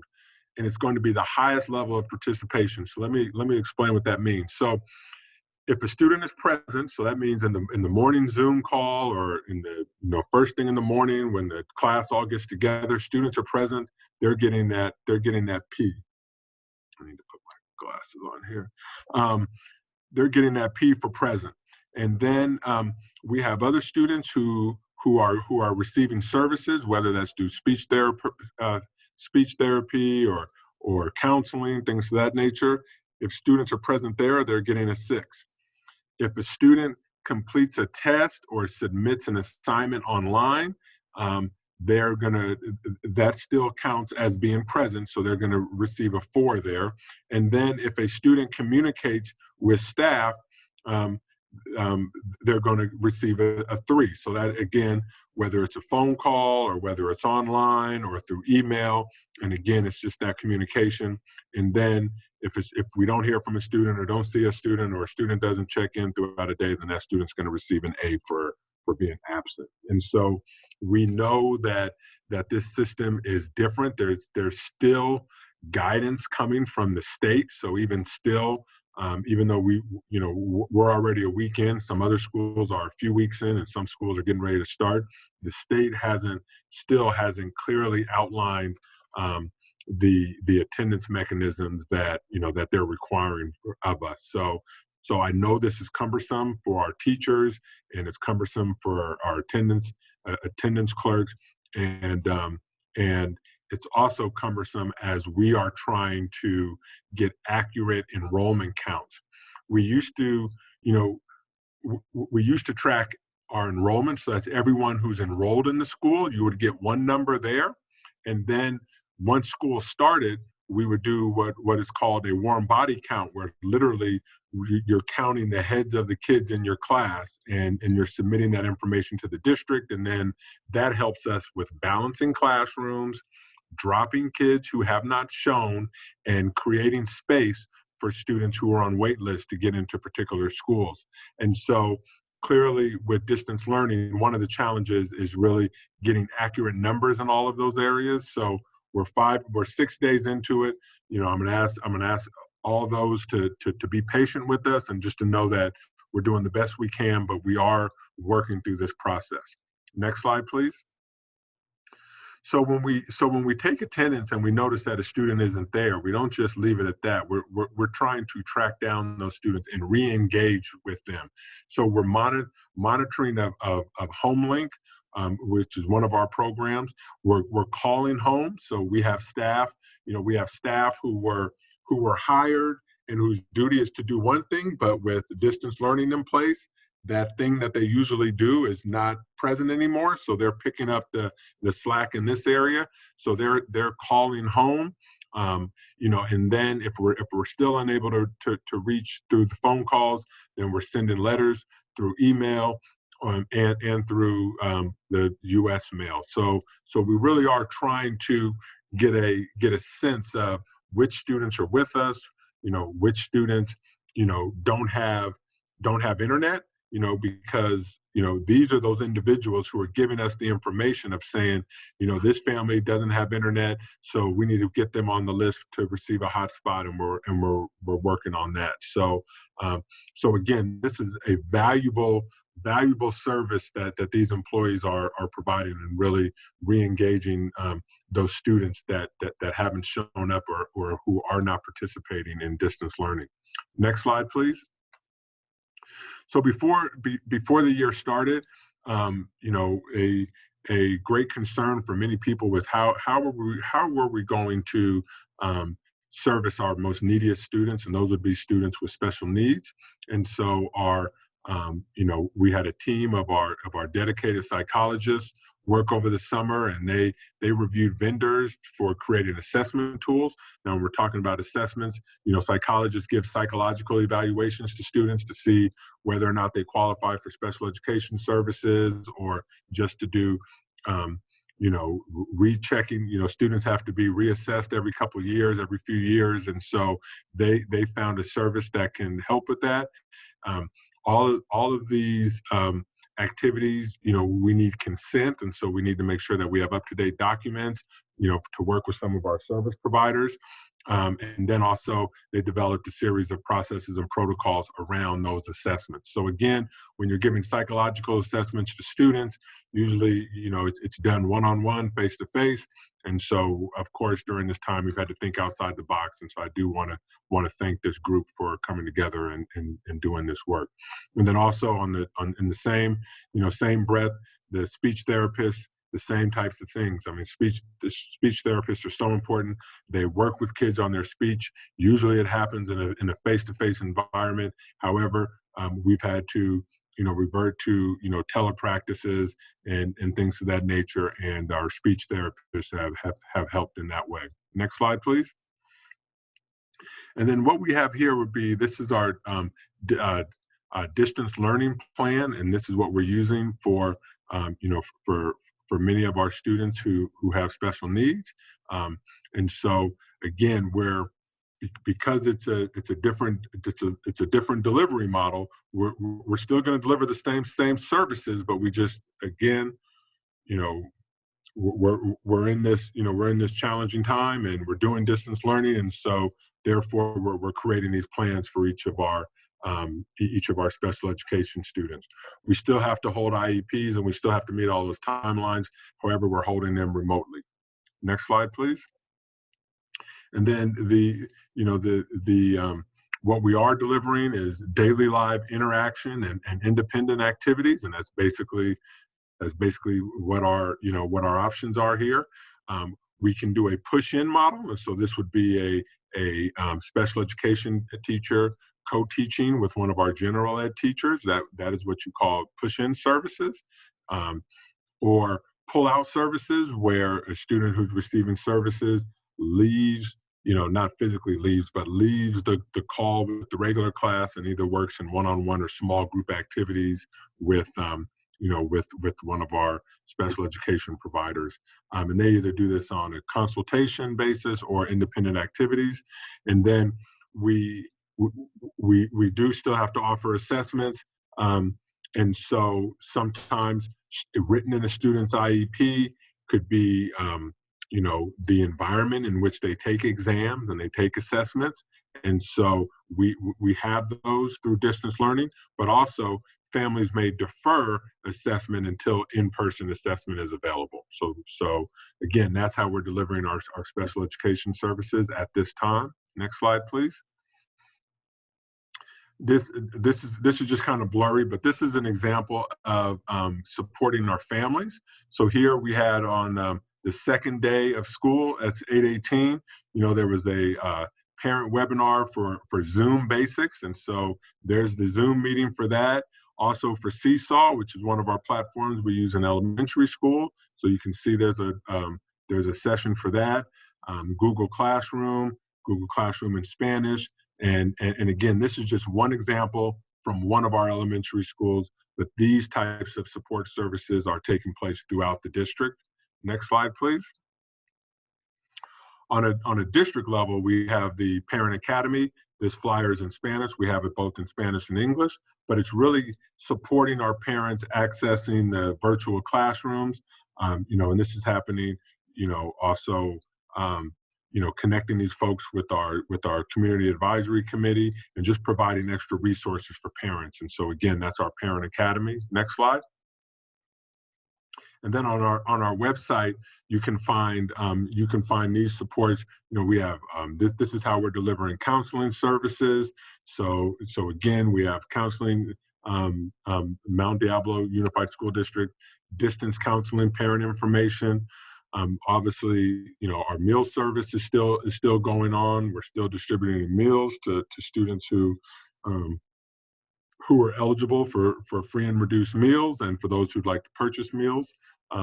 and it's going to be the highest level of participation. So let me explain what that means. So if a student is present, so that means in the morning Zoom call, or in the first thing in the morning when the class all gets together, students are present. They're getting that P. I need to put my glasses on here. They're getting that P for present. And then we have other students who are receiving services, whether that's through speech therapy or counseling, things of that nature. If students are present there, they're getting a 6. If a student completes a test or submits an assignment online, that still counts as being present, so they're gonna receive a 4 there. And then if a student communicates with staff, they're going to receive a 3. So that, again, whether it's a phone call or whether it's online or through email, and again, it's just that communication. And then if we don't hear from a student or don't see a student, or a student doesn't check in throughout a day, then that student's going to receive an A for being absent. And so we know that this system is different. There's still guidance coming from the state. So even still, even though we're already a week in, some other schools are a few weeks in, and some schools are getting ready to start. The state still hasn't clearly outlined the attendance mechanisms that they're requiring of us. So I know this is cumbersome for our teachers, and it's cumbersome for our attendance clerks, and it's also cumbersome as we are trying to get accurate enrollment counts. We used to track our enrollment, so that's everyone who's enrolled in the school. You would get one number there, and then once school started, we would do what is called a warm body count, where literally you're counting the heads of the kids in your class, and you're submitting that information to the district, and then that helps us with balancing classrooms, dropping kids who have not shown, and creating space for students who are on wait lists to get into particular schools. And so clearly with distance learning, one of the challenges is really getting accurate numbers in all of those areas. So we're 6 days into it. I'm gonna ask all those to be patient with us, and just to know that we're doing the best we can, but we are working through this process. Next slide, please. So when we take attendance and we notice that a student isn't there, we don't just leave it at that. We're trying to track down those students and re-engage with them. So we're monitoring of HomeLink. which is one of our programs. We're calling home. So we have staff, we have staff who were hired and whose duty is to do one thing, but with distance learning in place, that thing that they usually do is not present anymore. So they're picking up the slack in this area. So they're calling home. And then if we're still unable to reach through the phone calls, then we're sending letters through email and through the U.S. mail. So we really are trying to get a sense of which students are with us, which students don't have internet, because these are those individuals who are giving us the information of saying, this family doesn't have internet, so we need to get them on the list to receive a hotspot, and we're working on that. So again, this is a valuable service that these employees are providing, and really re-engaging those students that haven't shown up or who are not participating in distance learning. Next slide, please. So before the year started, a great concern for many people was how were we going to service our most neediest students, and those would be students with special needs. And so we had a team of our dedicated psychologists work over the summer, and they reviewed vendors for creating assessment tools. Now, when we're talking about assessments, psychologists give psychological evaluations to students to see whether or not they qualify for special education services, or just to do rechecking. Students have to be reassessed every couple of years, every few years, and so they found a service that can help with that. All of these activities, we need consent, and so we need to make sure that we have up-to-date documents, to work with some of our service providers. And then also they developed a series of processes and protocols around those assessments. So again, when you're giving psychological assessments to students, usually, it's done one-on-one, face-to-face. And so, of course, during this time, we've had to think outside the box. And so I do want to thank this group for coming together and doing this work. And then also in the same breath, the speech therapists, the same types of things. I mean, the speech therapists are so important. They work with kids on their speech. Usually it happens in a face-to-face environment. However, we've had to, revert to, telepractices and things of that nature. And our speech therapists have helped in that way. Next slide, please. And then what we have here would be, this is our distance learning plan. And this is what we're using for for many of our students who have special needs. And so again, because it's a different delivery model, we're still going to deliver the same services, but we just, again, we're in this challenging time, and we're doing distance learning, and so therefore we're creating these plans for each of our special education students. We still have to hold IEPs, and we still have to meet all those timelines. However, we're holding them remotely. Next slide, please. And then what we are delivering is daily live interaction and independent activities, and that's basically what our options are here. We can do a push-in model, and so this would be a special education teacher co-teaching with one of our general ed teachers. That is what you call push-in services, or pull-out services, where a student who's receiving services leaves, not physically leaves, but leaves the call with the regular class and either works in one-on-one or small group activities with one of our special education providers. And they either do this on a consultation basis or independent activities. And then we do still have to offer assessments. And so sometimes written in a student's IEP could be, the environment in which they take exams and they take assessments. And so we have those through distance learning, but also families may defer assessment until in-person assessment is available. So again, that's how we're delivering our special education services at this time. Next slide, please. this is just kind of blurry, but this is an example of supporting our families. So here we had on the second day of school, that's 8/18, there was a parent webinar for Zoom basics. And so there's the Zoom meeting for that. Also for Seesaw, which is one of our platforms we use in elementary school. So you can see there's a session for that. Google Classroom in Spanish. And again, this is just one example from one of our elementary schools, but these types of support services are taking place throughout the district. Next slide, please. On a district level, we have the Parent Academy. This flyer is in Spanish. We have it both in Spanish and English, but it's really supporting our parents accessing the virtual classrooms. And this is happening, also, connecting these folks with our community advisory committee and just providing extra resources for parents. And so again, that's our Parent Academy. Next slide. And then on our website, you can find these supports. We have this is how we're delivering counseling services. So again, we have counseling, Mount Diablo Unified School District, distance counseling, parent information. Obviously, our meal service is still going on. We're still distributing meals to students who are eligible for free and reduced meals, and for those who'd like to purchase meals.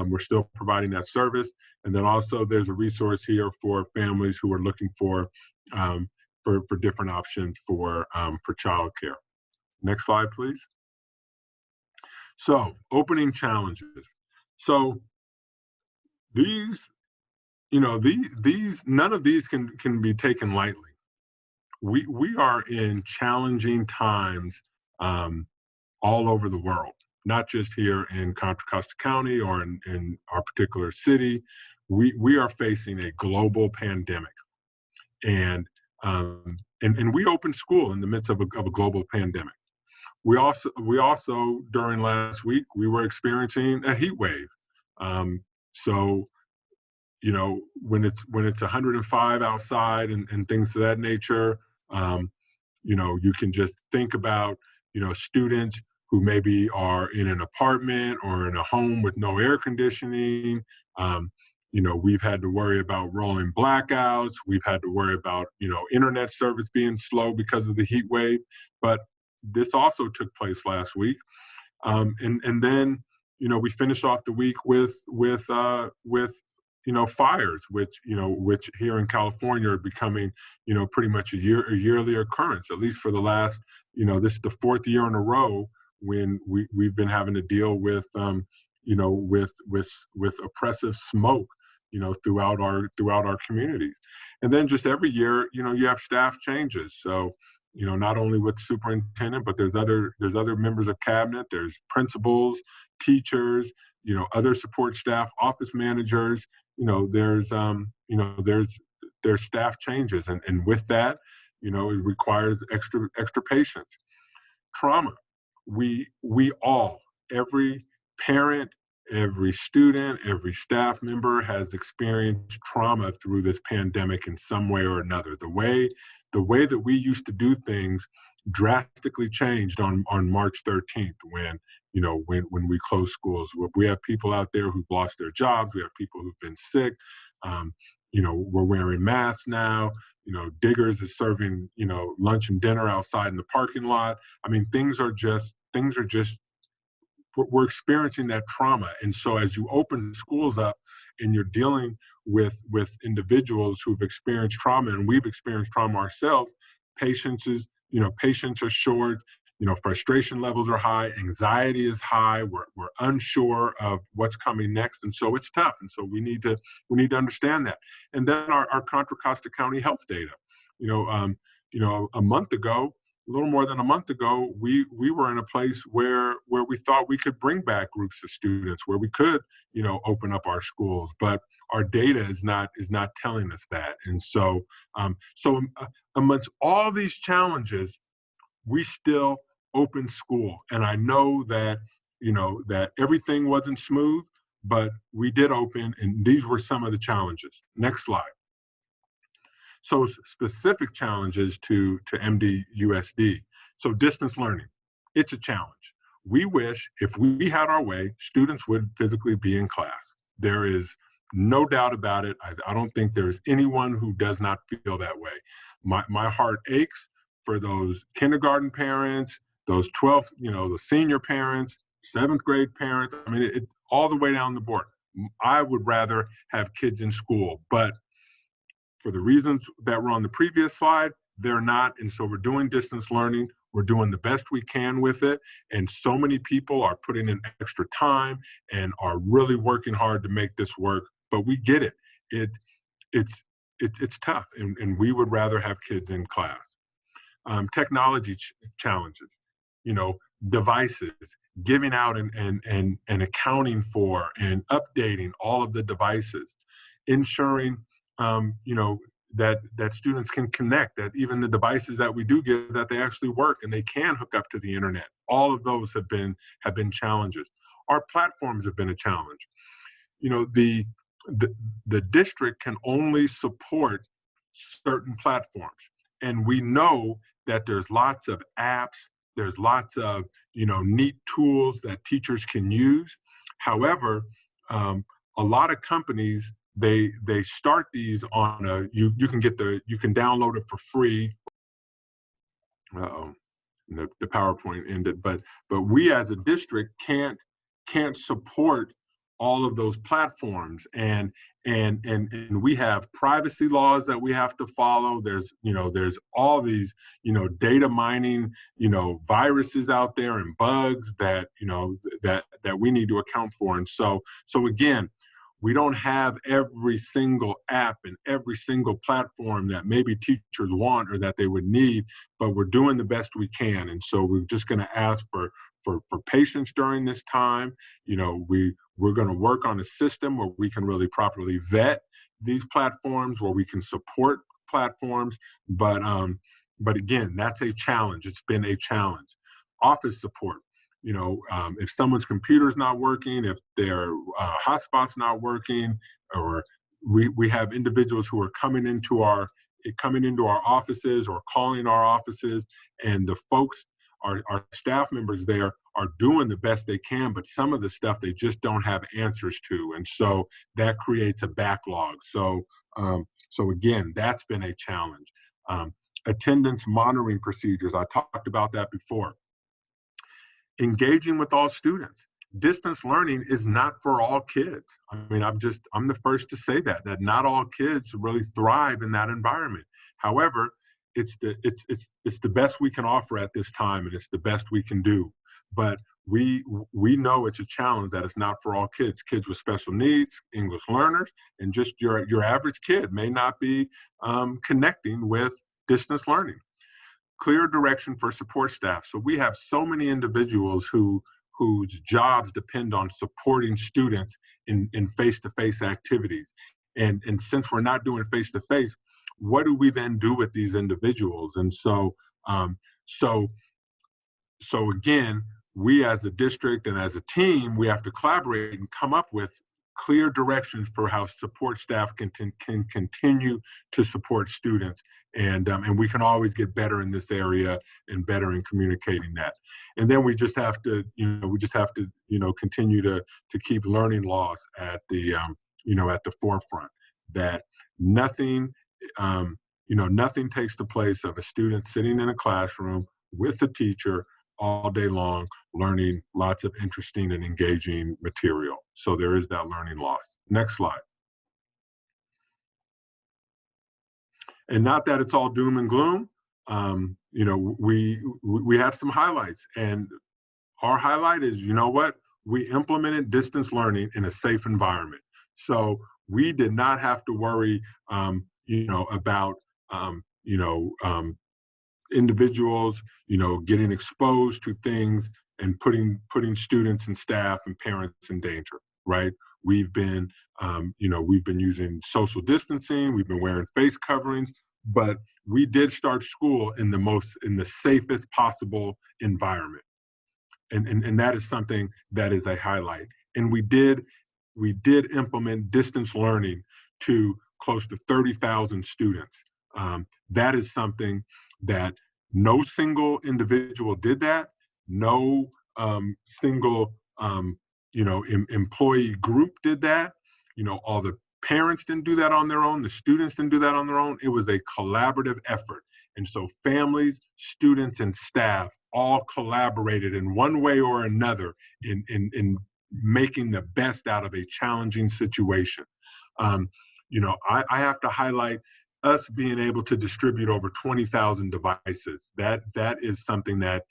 We're still providing that service. And then also there's a resource here for families who are looking for different options for childcare. Next slide, please. So opening challenges. So these, none of these can be taken lightly. We are in challenging times all over the world, not just here in Contra Costa County or in our particular city. We are facing a global pandemic, and we opened school in the midst of a global pandemic. We also during last week we were experiencing a heat wave. So when it's 105 outside and things of that nature, you can just think about students who maybe are in an apartment or in a home with no air conditioning. We've had to worry about rolling blackouts. We've had to worry about, internet service being slow because of the heat wave. But this also took place last week. And then, we finished off the week with fires, which here in California are becoming, pretty much a yearly occurrence, at least for the last, this is the fourth year in a row when we've been having to deal with, with oppressive smoke, throughout our communities. And then just every year, you have staff changes. So, not only with superintendent, but there's other members of cabinet, there's principals, teachers, other support staff, office managers, there's staff changes. And with that, it requires extra patience. Trauma. We all, every parent, every student, every staff member has experienced trauma through this pandemic in some way or another. The way that we used to do things drastically changed on March 13th when we closed schools. We have people out there who've lost their jobs. We have people who've been sick. We're wearing masks now. Diggers is serving, lunch and dinner outside in the parking lot. I mean, things are just, we're experiencing that trauma. And so as you open schools up and you're dealing with individuals who've experienced trauma, and we've experienced trauma ourselves, patience are short, frustration levels are high, anxiety is high, we're unsure of what's coming next. And so it's tough. And so we need to understand that. And then our Contra Costa County health data, a month ago, a little more than a month ago, we were in a place where we thought we could bring back groups of students, where we could, open up our schools, but our data is not telling us that. And so, amongst all these challenges, we still opened school. And I know that, that everything wasn't smooth, but we did open, and these were some of the challenges. Next slide. So specific challenges to MDUSD. So distance learning, it's a challenge. We wish if we had our way, students would physically be in class. There is no doubt about it. I don't think there's anyone who does not feel that way. My heart aches for those kindergarten parents, those 12th, the senior parents, 7th grade parents. I mean, all the way down the board. I would rather have kids in school, but for the reasons that were on the previous slide, they're not. And so we're doing distance learning. We're doing the best we can with it. And so many people are putting in extra time and are really working hard to make this work. But we get it. It's tough. And we would rather have kids in class. Technology challenges, devices, giving out and accounting for and updating all of the devices, ensuring that students can connect, that even the devices that we do give, that they actually work and they can hook up to the internet. All of those have been challenges. Our platforms have been a challenge. The district can only support certain platforms, and we know that there's lots of apps, there's lots of neat tools that teachers can use. However, a lot of companies, they start these on you can download it for free. The PowerPoint ended, but we as a district can't support all of those platforms, and we have privacy laws that we have to follow. There's all these data mining viruses out there and bugs that that we need to account for. And so again, we don't have every single app and every single platform that maybe teachers want or that they would need, but we're doing the best we can. And so we're just going to ask for patience during this time. We're going to work on a system where we can really properly vet these platforms, where we can support platforms. But again, that's a challenge. It's been a challenge. Office support. If someone's computer's not working, if their hotspot's not working, or we have individuals who are coming into our offices or calling our offices, and the folks, our staff members there, are doing the best they can, but some of the stuff they just don't have answers to, and so that creates a backlog. So again, that's been a challenge. Attendance monitoring procedures, I talked about that before. Engaging with all students. Distance learning is not for all kids. I mean, I'm the first to say that not all kids really thrive in that environment. However, it's the best we can offer at this time, and it's the best we can do. But we know it's a challenge, that it's not for all kids. Kids with special needs, English learners, and just your average kid may not be connecting with distance learning. Clear direction for support staff. So we have so many individuals whose jobs depend on supporting students in face-to-face activities. And since we're not doing face-to-face, what do we then do with these individuals? And so again, we as a district and as a team, we have to collaborate and come up with clear directions for how support staff can continue to support students. And we can always get better in this area and better in communicating that. And then we just have to, continue to keep learning loss at the, at the forefront, that nothing takes the place of a student sitting in a classroom with a teacher all day long, learning lots of interesting and engaging material. So there is that learning loss. Next slide. And not that it's all doom and gloom. We have some highlights, and our highlight is, we implemented distance learning in a safe environment. So we did not have to worry, about, individuals, getting exposed to things and putting students and staff and parents in danger, right? We've been using social distancing, we've been wearing face coverings, but we did start school in the safest possible environment. And that is something that is a highlight. And we did implement distance learning to close to 30,000 students. That is something that No single individual did that. No single employee group did that. All the parents didn't do that on their own. The students didn't do that on their own. It was a collaborative effort. And so families, students, and staff all collaborated in one way or another in making the best out of a challenging situation. I have to highlight us being able to distribute over 20,000 devices. That is something that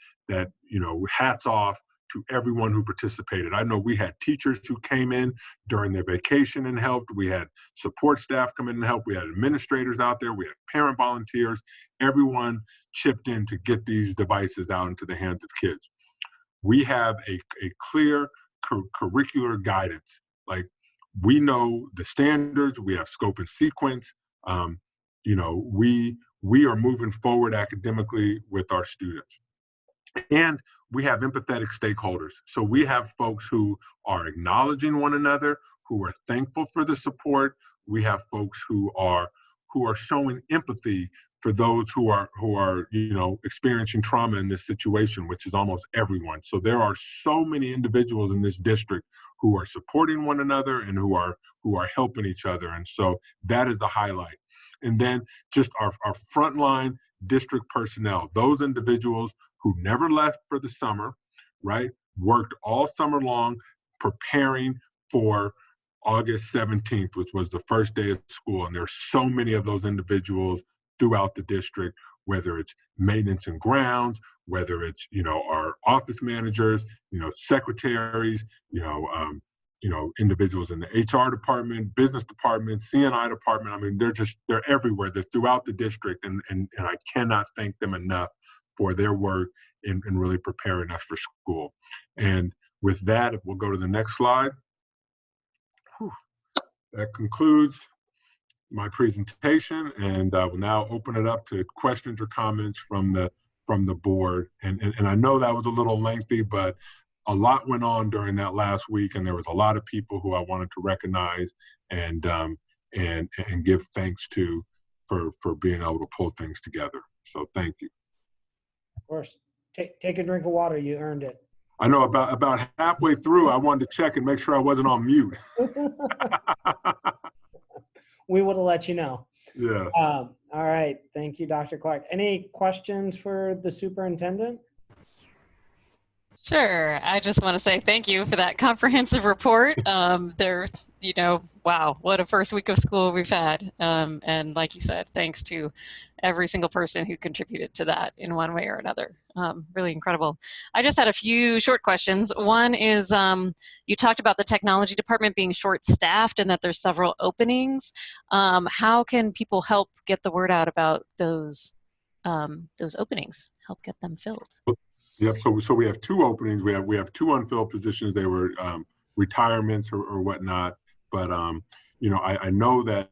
hats off to everyone who participated. I know we had teachers who came in during their vacation and helped. We had support staff come in and help. We had administrators out there. We had parent volunteers. Everyone chipped in to get these devices out into the hands of kids. We have a clear curricular guidance. Like, we know the standards. We have scope and sequence. We are moving forward academically with our students. And we have empathetic stakeholders. So we have folks who are acknowledging one another, who are thankful for the support. We have folks who are showing empathy for those who are experiencing trauma in this situation, which is almost everyone. So there are so many individuals in this district who are supporting one another and who are helping each other. And so that is a highlight. And then just our frontline district personnel, those individuals who never left for the summer, right? Worked all summer long preparing for August 17th, which was the first day of school. And there's so many of those individuals throughout the district, whether it's maintenance and grounds, whether it's, our office managers, secretaries, individuals in the HR department, business department, CNI department. I mean, they're everywhere. They're throughout the district. And I cannot thank them enough for their work in really preparing us for school. And with that, if we'll go to the next slide, that concludes my presentation, and I will now open it up to questions or comments from the board. And I know that was a little lengthy, but a lot went on during that last week, and there was a lot of people who I wanted to recognize and give thanks to for being able to pull things together. So thank you. Of course. Take a drink of water. You earned it. I know about halfway through, I wanted to check and make sure I wasn't on mute. We would have let you know. Yeah. All right. Thank you, Dr. Clark. Any questions for the superintendent? Sure. I just want to say thank you for that comprehensive report. Wow, what a first week of school we've had. And like you said, thanks to every single person who contributed to that in one way or another. Really incredible. I just had a few short questions. One is, you talked about the technology department being short-staffed and that there's several openings. How can people help get the word out about those openings, help get them filled? Yep. So we have two openings. We have two unfilled positions. They were retirements or whatnot. But I know that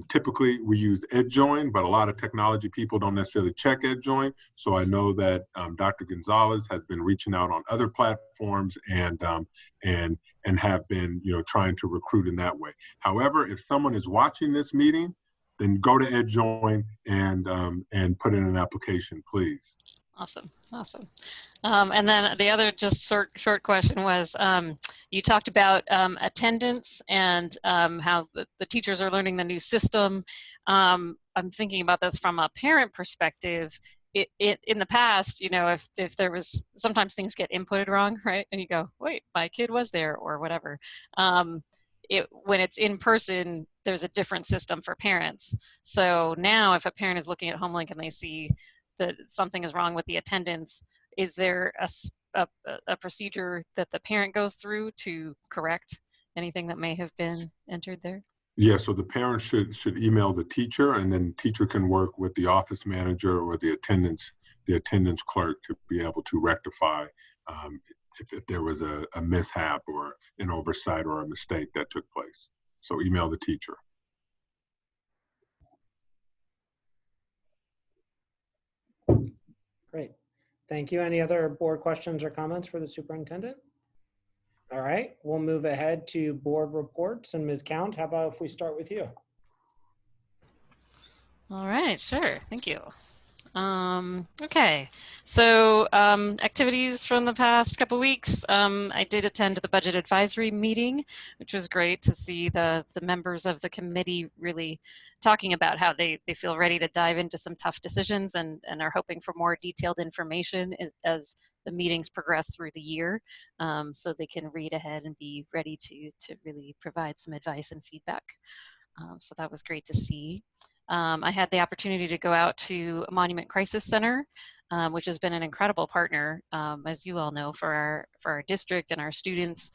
typically we use EdJoin, but a lot of technology people don't necessarily check EdJoin. So I know that Dr. Gonzalez has been reaching out on other platforms and have been trying to recruit in that way. However, if someone is watching this meeting, then go to EdJoin and put in an application, please. Awesome. And then the other just short question was, you talked about attendance and how the teachers are learning the new system. I'm thinking about this from a parent perspective. In the past, if there was, sometimes things get inputted wrong, right? And you go, wait, my kid was there or whatever. When it's in person, there's a different system for parents. So now if a parent is looking at HomeLink and they see that something is wrong with the attendance, is there a procedure that the parent goes through to correct anything that may have been entered there? Yeah, so the parent should email the teacher, and then the teacher can work with the office manager or the attendance clerk to be able to rectify if there was a mishap or an oversight or a mistake that took place. So email the teacher. Great. Thank you. Any other board questions or comments for the superintendent? All right, we'll move ahead to board reports. And Ms. Count, how about if we start with you? All right, sure. Thank you. Okay, so activities from the past couple weeks. I did attend the budget advisory meeting, which was great to see the members of the committee really talking about how they feel ready to dive into some tough decisions and are hoping for more detailed information as the meetings progress through the year, so they can read ahead and be ready to really provide some advice and feedback. So that was great to see. I had the opportunity to go out to Monument Crisis Center, which has been an incredible partner, as you all know, for our district and our students.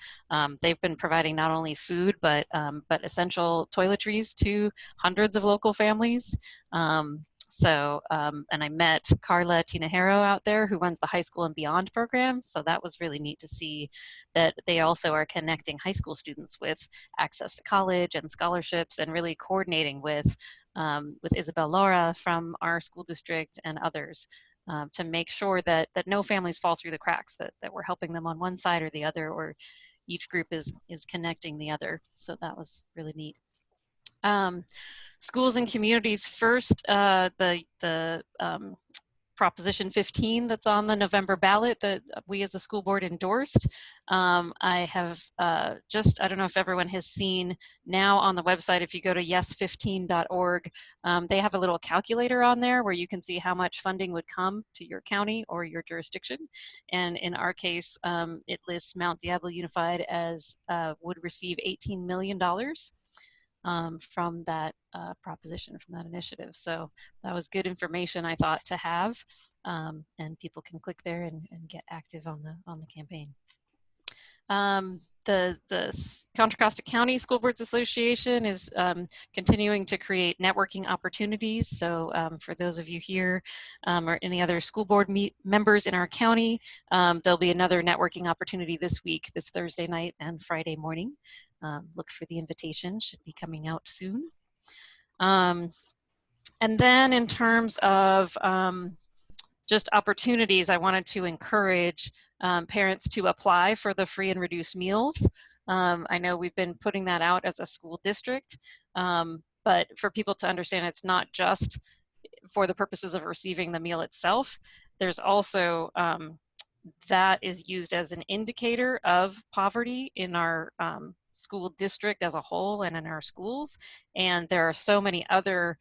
They've been providing not only food, but essential toiletries to hundreds of local families. And I met Carla Tinajero out there, who runs the High School and Beyond program. So that was really neat to see that they also are connecting high school students with access to college and scholarships, and really coordinating with Isabel Laura from our school district and others, to make sure that no families fall through the cracks, that we're helping them on one side or the other, or each group is connecting the other. So that was really neat. Schools and communities first, the Proposition 15 that's on the November ballot that we as a school board endorsed. I have I don't know if everyone has seen now on the website, if you go to yes15.org, they have a little calculator on there where you can see how much funding would come to your county or your jurisdiction. And in our case, it lists Mount Diablo Unified as would receive $18 million. From that proposition, from that initiative. So that was good information, I thought, to have, and people can click there and get active on the campaign. The Contra Costa County School Boards Association is continuing to create networking opportunities. So for those of you here or any other school board members in our county, there'll be another networking opportunity this week, this Thursday night and Friday morning. Look for the invitation, should be coming out soon. And then in terms of just opportunities, I wanted to encourage parents to apply for the free and reduced meals. I know we've been putting that out as a school district, but for people to understand, it's not just for the purposes of receiving the meal itself. There's also that is used as an indicator of poverty in our school district as a whole and in our schools. And there are so many other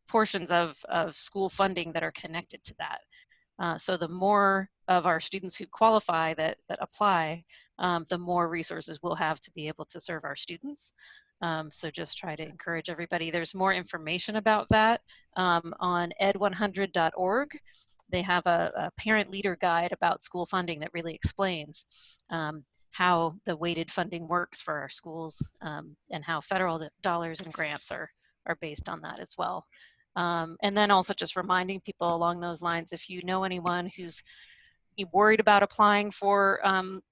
portions of school funding that are connected to that. So the more of our students who qualify that apply, the more resources we'll have to be able to serve our students. So just try to encourage everybody. There's more information about that on ed100.org. They have a parent leader guide about school funding that really explains how the weighted funding works for our schools, and how federal dollars and grants are based on that as well. And then also just reminding people along those lines, if you know anyone who's worried about applying for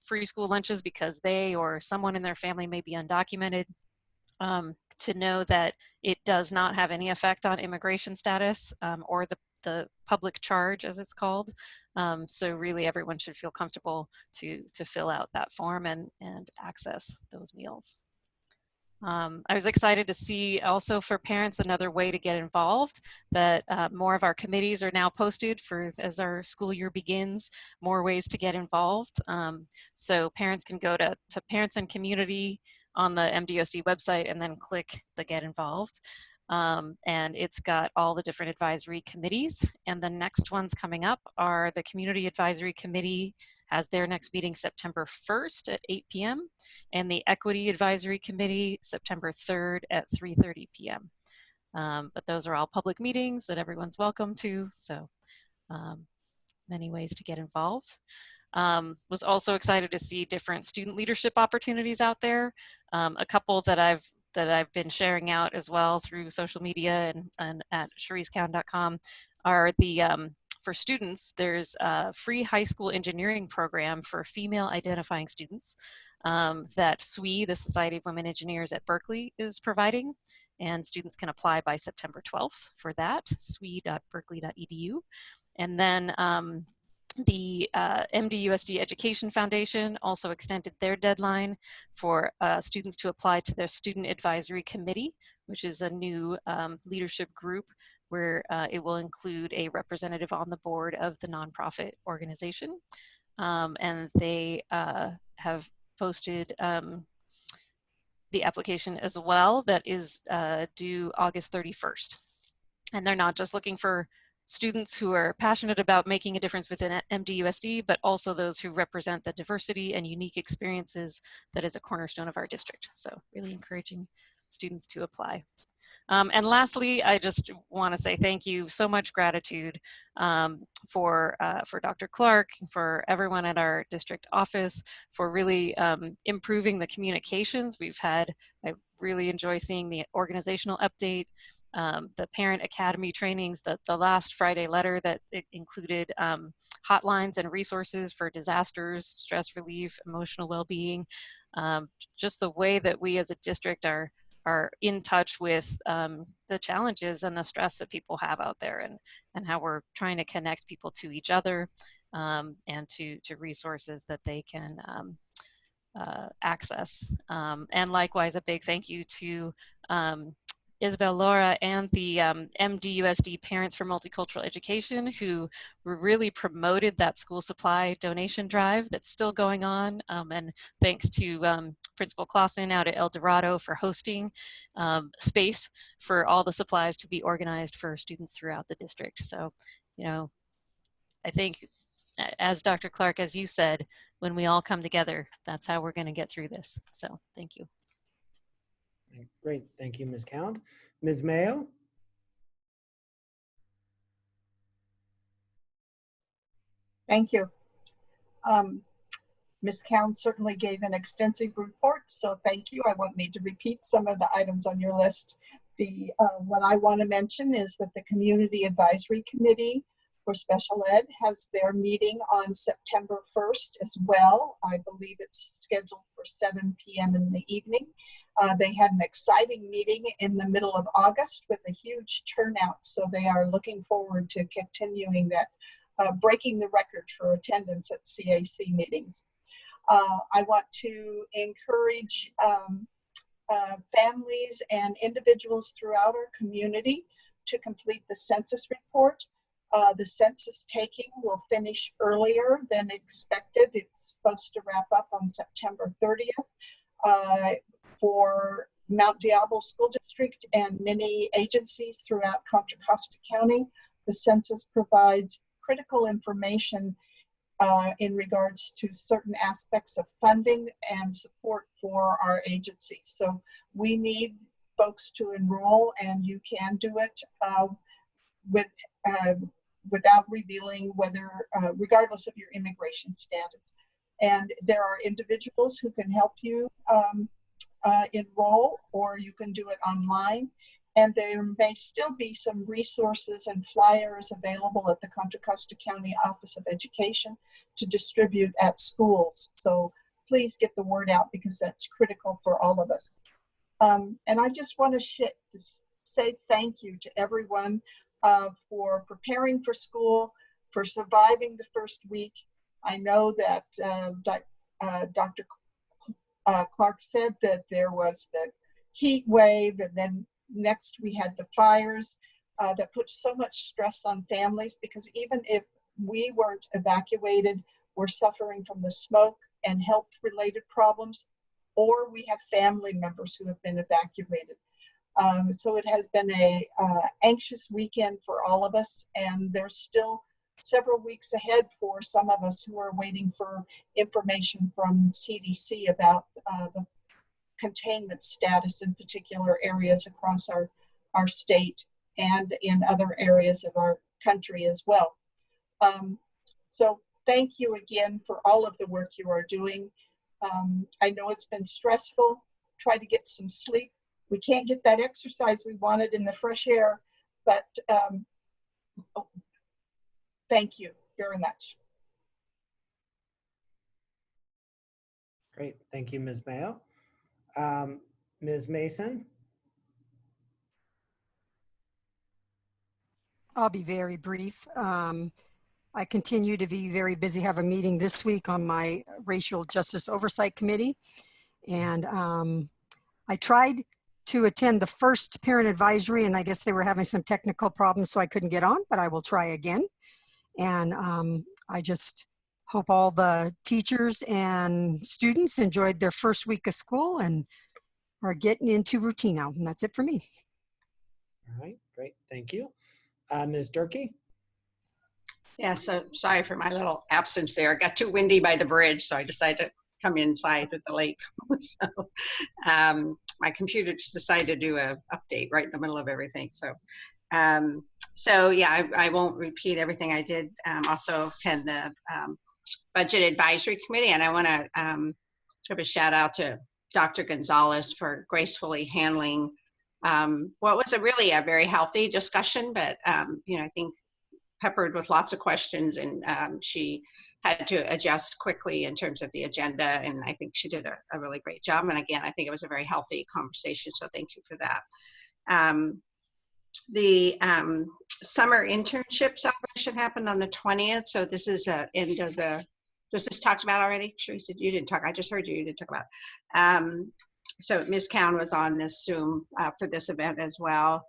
free school lunches because they or someone in their family may be undocumented, to know that it does not have any effect on immigration status or the public charge, as it's called. So really everyone should feel comfortable to fill out that form and access those meals. I was excited to see also for parents another way to get involved, that more of our committees are now posted for as our school year begins, more ways to get involved. So parents can go to Parents and Community on the MDOSD website and then click the Get Involved. And it's got all the different advisory committees. And the next ones coming up are the Community Advisory Committee has their next meeting September 1st at 8 p.m. and the Equity Advisory Committee September 3rd at 3:30 p.m. But those are all public meetings that everyone's welcome to. So many ways to get involved. Was also excited to see different student leadership opportunities out there. A couple that I've been sharing out as well through social media and at ChariceCown.com are the, for students, there's a free high school engineering program for female identifying students that SWE, the Society of Women Engineers at Berkeley, is providing. And students can apply by September 12th for that, swe.berkeley.edu. And then The MDUSD Education Foundation also extended their deadline for students to apply to their Student Advisory Committee, which is a new leadership group where it will include a representative on the board of the nonprofit organization. And they have posted the application as well that is due August 31st. And they're not just looking for students who are passionate about making a difference within MDUSD, but also those who represent the diversity and unique experiences that is a cornerstone of our district. So really encouraging students to apply. And lastly, I just want to say thank you, so much gratitude for Dr. Clark, for everyone at our district office, for really improving the communications we've had. I really enjoy seeing the organizational update, the parent academy trainings, the last Friday letter that it included hotlines and resources for disasters, stress relief, emotional well-being, just the way that we as a district are in touch with the challenges and the stress that people have out there, and how we're trying to connect people to each other and to resources that they can access. And likewise, a big thank you to Isabel Laura and the MDUSD Parents for Multicultural Education, who really promoted that school supply donation drive that's still going on. And thanks to Principal Clausen out at El Dorado for hosting space for all the supplies to be organized for students throughout the district. So, you know, I think, as Dr. Clark, as you said, when we all come together, that's how we're going to get through this. So thank you. Great, thank you, Ms. Count. Ms. Mayo? Thank you. Ms. Count certainly gave an extensive report, so thank you. I won't need to repeat some of the items on your list. What I want to mention is that the Community Advisory Committee for Special Ed has their meeting on September 1st as well. I believe it's scheduled for 7 p.m. in the evening. They had an exciting meeting in the middle of August with a huge turnout, so they are looking forward to continuing that, breaking the record for attendance at CAC meetings. I want to encourage families and individuals throughout our community to complete the census report. The census taking will finish earlier than expected. It's supposed to wrap up on September 30th. For Mount Diablo School District and many agencies throughout Contra Costa County, the census provides critical information in regards to certain aspects of funding and support for our agencies. So we need folks to enroll, and you can do it without revealing whether, regardless of your immigration status. And there are individuals who can help you enroll, or you can do it online. And there may still be some resources and flyers available at the Contra Costa County Office of Education to distribute at schools. So please get the word out, because that's critical for all of us. And I just want to say thank you to everyone for preparing for school, for surviving the first week. I know that Dr. Clark said that there was the heat wave, and then next we had the fires that put so much stress on families, because even if we weren't evacuated, we're suffering from the smoke and health related problems, or we have family members who have been evacuated. So it has been a anxious weekend for all of us, and there's still several weeks ahead for some of us who are waiting for information from CDC about the containment status in particular areas across our state and in other areas of our country as well. So thank you again for all of the work you are doing. I know it's been stressful. Try to get some sleep. We can't get that exercise we wanted in the fresh air, but thank you very much. Great, thank you, Ms. Mayo. Ms. Mason? I'll be very brief. I continue to be very busy. Have a meeting this week on my Racial Justice Oversight Committee. And I tried to attend the first parent advisory, and I guess they were having some technical problems, so I couldn't get on, but I will try again. And I just hope all the teachers and students enjoyed their first week of school and are getting into routine now. And that's it for me. All right, great. Thank you. Ms. Durkee? Yeah, so sorry for my little absence there. It got too windy by the bridge, so I decided to come inside with the lake. So my computer just decided to do an update right in the middle of everything. So yeah, I won't repeat everything I did. Also attend the Budget Advisory Committee, and I want to give a shout out to Dr. Gonzalez for gracefully handling what was really a very healthy discussion, but you know, I think peppered with lots of questions, and she had to adjust quickly in terms of the agenda, and I think she did a really great job. And again, I think it was a very healthy conversation, so thank you for that. The summer internship celebration happened on the 20th, so this is end of the, was this talked about already? Teresa, you didn't talk, I just heard you didn't talk about it. So Ms. Cowan was on this Zoom for this event as well.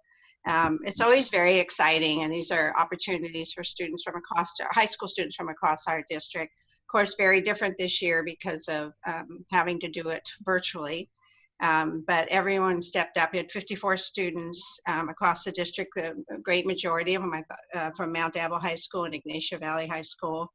It's always very exciting, and these are opportunities for students from across, high school students from across our district. Of course, very different this year because of having to do it virtually. But everyone stepped up. We had 54 students across the district, a great majority of them from Mount Diablo High School and Ignacia Valley High School.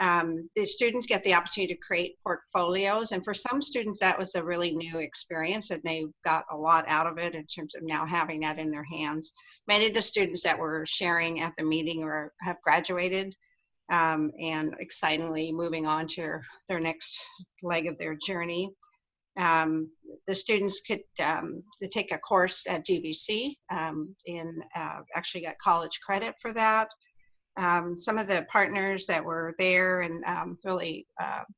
The students get the opportunity to create portfolios, and for some students that was a really new experience, and they got a lot out of it in terms of now having that in their hands. Many of the students that were sharing at the meeting have graduated and excitingly moving on to their next leg of their journey. The students could take a course at DVC and actually got college credit for that. Some of the partners that were there and really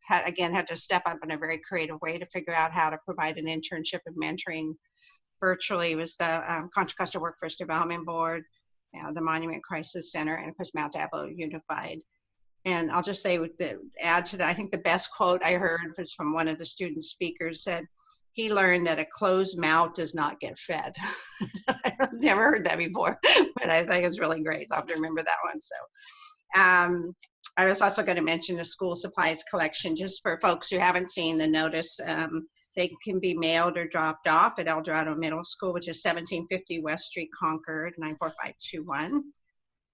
had to step up in a very creative way to figure out how to provide an internship and mentoring virtually was the Contra Costa Workforce Development Board, the Monument Crisis Center, and of course Mount Diablo Unified. And I'll just say, add to that, I think the best quote I heard was from one of the student speakers said, he learned that a closed mouth does not get fed. I've never heard that before, but I think it's really great. So I have to remember that one. So I was also going to mention the school supplies collection, just for folks who haven't seen the notice. They can be mailed or dropped off at El Dorado Middle School, which is 1750 West Street, Concord, 94521.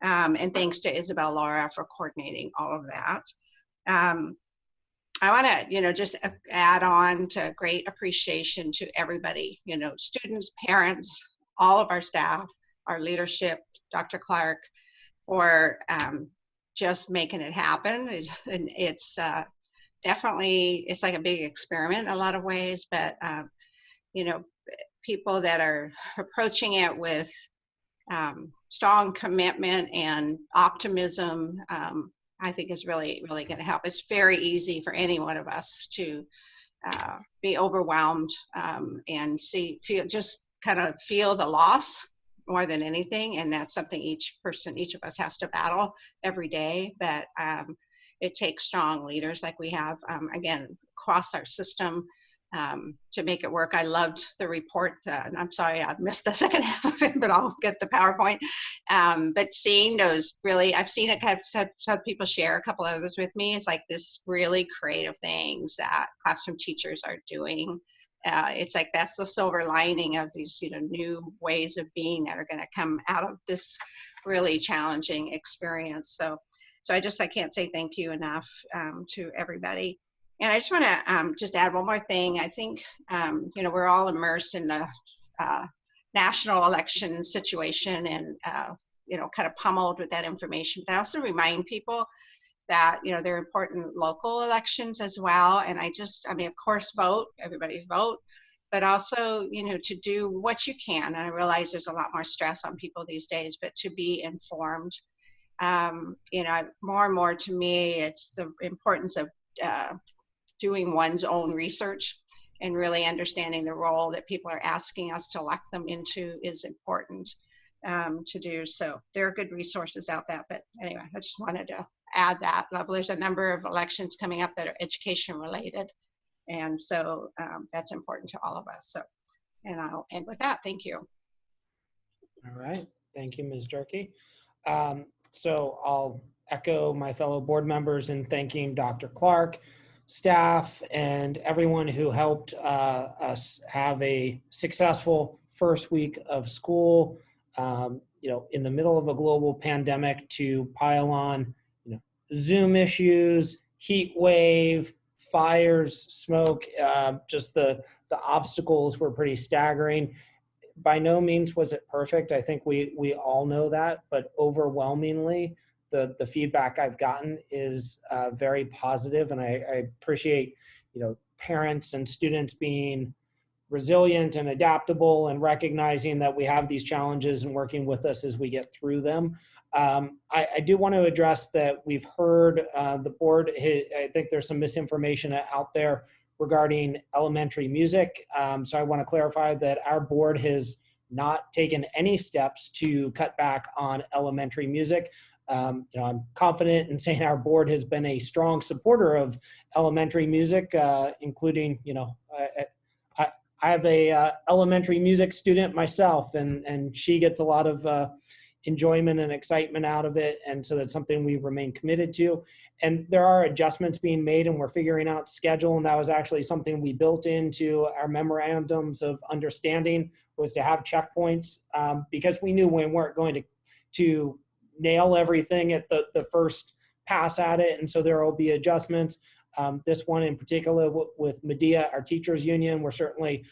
And thanks to Isabel Laura for coordinating all of that. I want to, just add on to great appreciation to everybody, students, parents, all of our staff, our leadership, Dr. Clark, for just making it happen. And it's definitely, it's like a big experiment in a lot of ways, but, people that are approaching it with strong commitment and optimism, I think is really, really going to help. It's very easy for any one of us to be overwhelmed and just kind of feel the loss more than anything. And that's something each of us has to battle every day. But it takes strong leaders like we have, again, across our system to make it work. I loved the report. And I'm sorry I missed the second half of it, but I'll get the PowerPoint. But seeing those really, I've seen it, kind of had people share a couple others with me. It's like this really creative things that classroom teachers are doing. It's like that's the silver lining of these new ways of being that are going to come out of this really challenging experience. So I can't say thank you enough to everybody. And I just want to just add one more thing. I think, we're all immersed in the national election situation and, kind of pummeled with that information. But I also remind people that, there are important local elections as well. And of course, vote, everybody vote, but also, to do what you can. And I realize there's a lot more stress on people these days, but to be informed. More and more to me, it's the importance of doing one's own research and really understanding the role that people are asking us to elect them into is important to do. So there are good resources out there. But anyway, I just wanted to add that level. There's a number of elections coming up that are education related. And so that's important to all of us. So, and I'll end with that. Thank you. All right. Thank you, Ms. Durkee. So I'll echo my fellow board members in thanking Dr. Clark, staff, and everyone who helped us have a successful first week of school, in the middle of a global pandemic, to pile on, Zoom issues, heat wave, fires, smoke, just the obstacles were pretty staggering. By no means was it perfect. I think we all know that, but overwhelmingly, the feedback I've gotten is very positive, and I appreciate, parents and students being resilient and adaptable and recognizing that we have these challenges and working with us as we get through them. I do want to address that we've heard the board, I think there's some misinformation out there regarding elementary music. So I want to clarify that our board has not taken any steps to cut back on elementary music. I'm confident in saying our board has been a strong supporter of elementary music, including, I have a elementary music student myself, and she gets a lot of enjoyment and excitement out of it. And so that's something we remain committed to. And there are adjustments being made, and we're figuring out schedule. And that was actually something we built into our memorandums of understanding, was to have checkpoints, because we knew we weren't going to nail everything at the first pass at it. And so there will be adjustments. This one in particular with Medea, our teachers union, we're certainly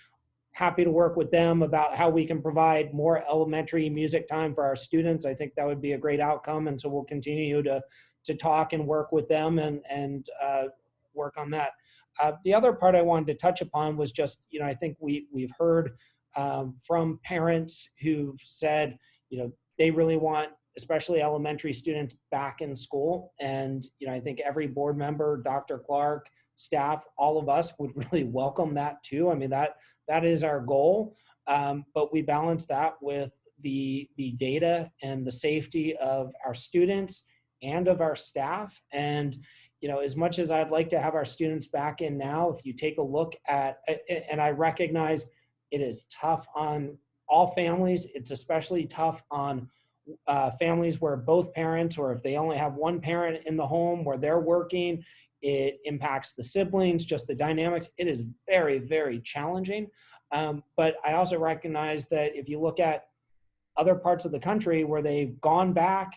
happy to work with them about how we can provide more elementary music time for our students. I think that would be a great outcome. And so we'll continue to talk and work with them and work on that. The other part I wanted to touch upon was just, I think we've heard from parents who've said, they really want, especially elementary students, back in school. And, I think every board member, Dr. Clark, staff, all of us would really welcome that too. I mean, that is our goal. But we balance that with the data and the safety of our students and of our staff. And, as much as I'd like to have our students back in now, if you take a look at, and I recognize it is tough on all families, it's especially tough on families where both parents, or if they only have one parent in the home where they're working, it impacts the siblings, just the dynamics. It is very, very challenging. But I also recognize that if you look at other parts of the country where they've gone back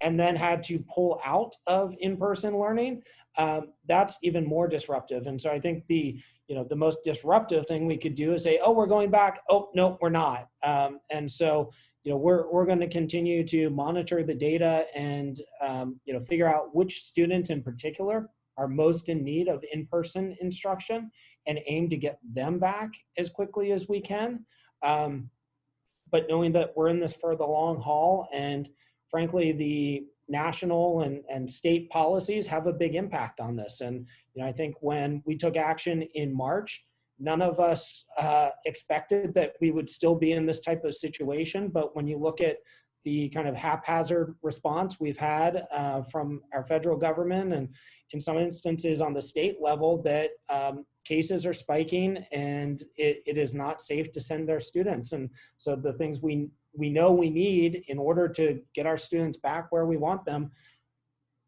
and then had to pull out of in-person learning, that's even more disruptive. And so I think the most disruptive thing we could do is say, oh, we're going back. Oh, no, we're not. And so, we're going to continue to monitor the data and, figure out which students in particular are most in need of in-person instruction and aim to get them back as quickly as we can. But knowing that we're in this for the long haul, and frankly, the national and state policies have a big impact on this. And, I think when we took action in March, none of us expected that we would still be in this type of situation. But when you look at the kind of haphazard response we've had from our federal government, and in some instances on the state level, that cases are spiking and it is not safe to send our students. And so the things we know we need in order to get our students back where we want them: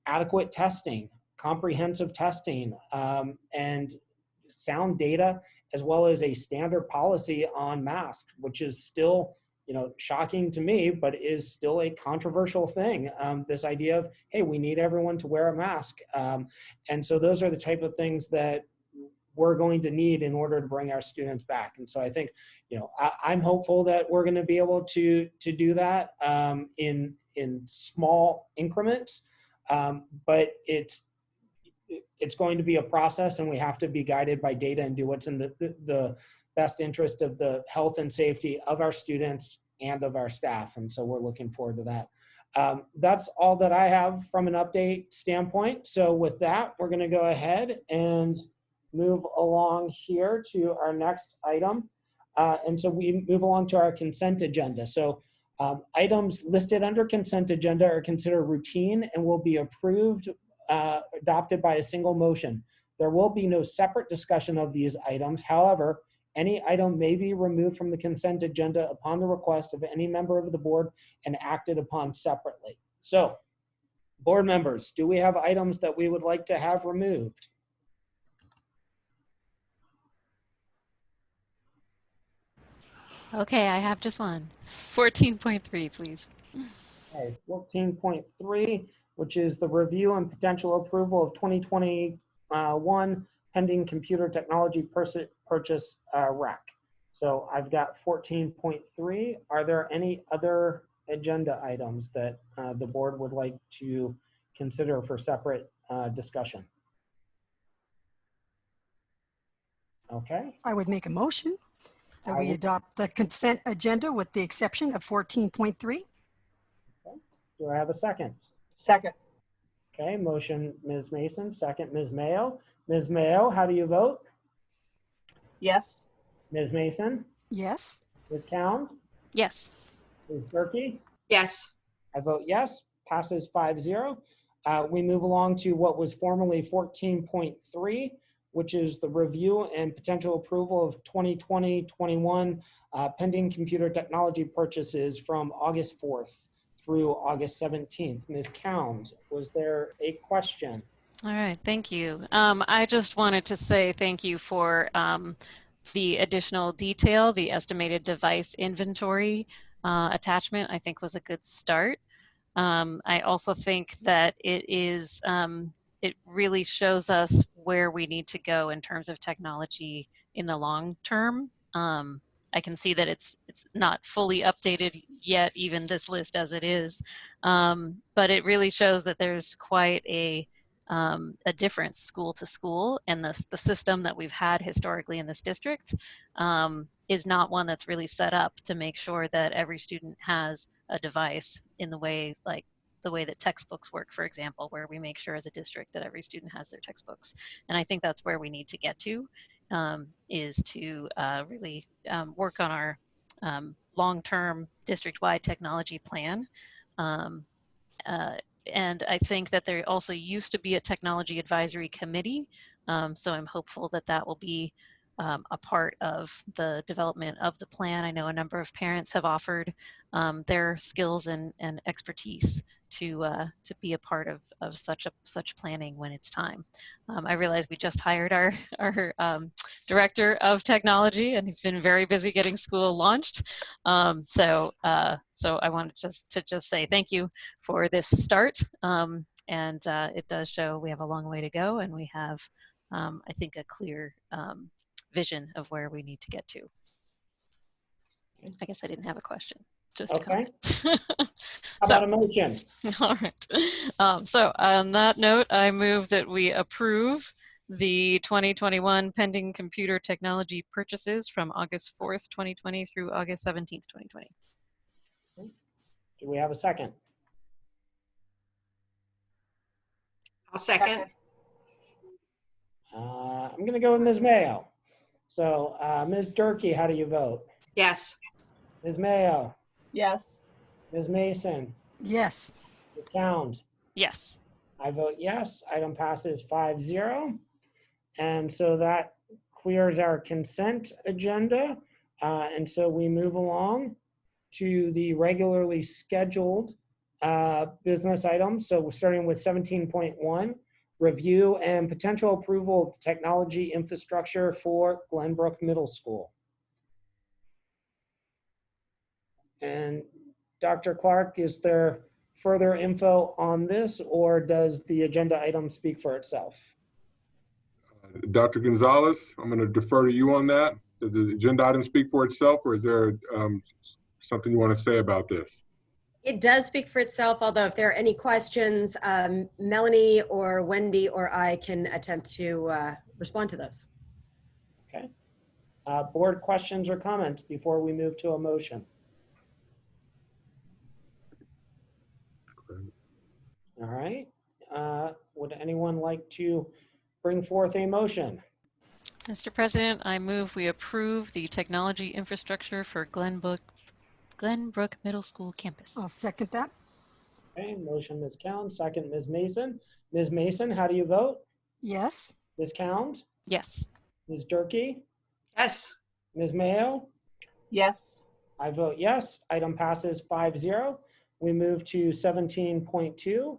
adequate testing, comprehensive testing, and sound data, as well as a standard policy on masks, which is still, shocking to me, but is still a controversial thing. This idea of, hey, we need everyone to wear a mask. And so those are the type of things that we're going to need in order to bring our students back. And so I think, I'm hopeful that we're going to be able to do that in small increments, but it's going to be a process, and we have to be guided by data and do what's in the best interest of the health and safety of our students and of our staff. And so we're looking forward to that. That's all that I have from an update standpoint. So with that, we're going to go ahead and move along here to our next item. And so we move along to our consent agenda. So Items listed under consent agenda are considered routine and will be approved, adopted by a single motion. There will be no separate discussion of these items. However, any item may be removed from the consent agenda upon the request of any member of the board and acted upon separately. So, board members, do we have items that we would like to have removed? Okay, I have just one. 14.3, please. Okay, 14.3, which is the review and potential approval of 2021 pending computer technology purchase REC. So I've got 14.3. Are there any other agenda items that the board would like to consider for separate discussion? Okay. I would make a motion that we adopt the consent agenda with the exception of 14.3. Do I have a second? Second. Okay, motion Ms. Mason, second Ms. Mayo. Ms. Mayo, how do you vote? Yes. Ms. Mason? Yes. Ms. Cowan? Yes. Ms. Berkey? Yes. I vote yes, passes 5-0. We move along to what was formerly 14.3, which is the review and potential approval of 2020-21 pending computer technology purchases from August 4th through August 17th. Ms. Cound, was there a question? All right, thank you. I just wanted to say thank you for the additional detail. The estimated device inventory attachment, I think, was a good start. I also think that it is, it really shows us where we need to go in terms of technology in the long term. I can see that it's not fully updated yet, even this list as it is, but it really shows that there's quite a difference school to school, and the system that we've had historically in this district is not one that's really set up to make sure that every student has a device in the way, like the way that textbooks work, for example, where we make sure as a district that every student has their textbooks. And I think that's where we need to get to, is to really work on our long-term district-wide technology plan. And I think that there also used to be a technology advisory committee. So I'm hopeful that that will be a part of the development of the plan. I know a number of parents have offered their skills and expertise to be a part of such planning when it's time. I realize we just hired our director of technology, and he's been very busy getting school launched. So I wanted to just say thank you for this start. And it does show we have a long way to go, and we have, I think, a clear vision of where we need to get to. I guess I didn't have a question. Just okay. A How about a motion? All right. So on that note, I move that we approve the 2021 pending computer technology purchases from August 4th, 2020 through August 17th, 2020. Do we have a second? I'll second. I'm going to go with Ms. Mayo. So Ms. Durkee, how do you vote? Yes. Ms. Mayo? Yes. Ms. Mason? Yes. Ms. Cound? Yes. I vote yes. Item passes 5-0. And so that clears our consent agenda. And so we move along to the regularly scheduled business items. So we're starting with 17.1, review and potential approval of the technology infrastructure for Glenbrook Middle School. And Dr. Clark, is there further info on this, or does the agenda item speak for itself? Dr. Gonzalez, I'm going to defer to you on that. Does the agenda item speak for itself, or is there something you want to say about this? It does speak for itself, although if there are any questions, Melanie or Wendy or I can attempt to respond to those. Okay. Board questions or comments before we move to a motion? All right. Would anyone like to bring forth a motion? Mr. President, I move we approve the technology infrastructure for Glenbrook Glenbrook Middle School campus. I'll second that. Okay, motion Ms. Cowan, second Ms. Mason. Ms. Mason, how do you vote? Yes. Ms. Cowan? Yes. Ms. Durkee? Yes. Ms. Mayo? Yes. I vote yes. Item passes 5-0. We move to 17.2.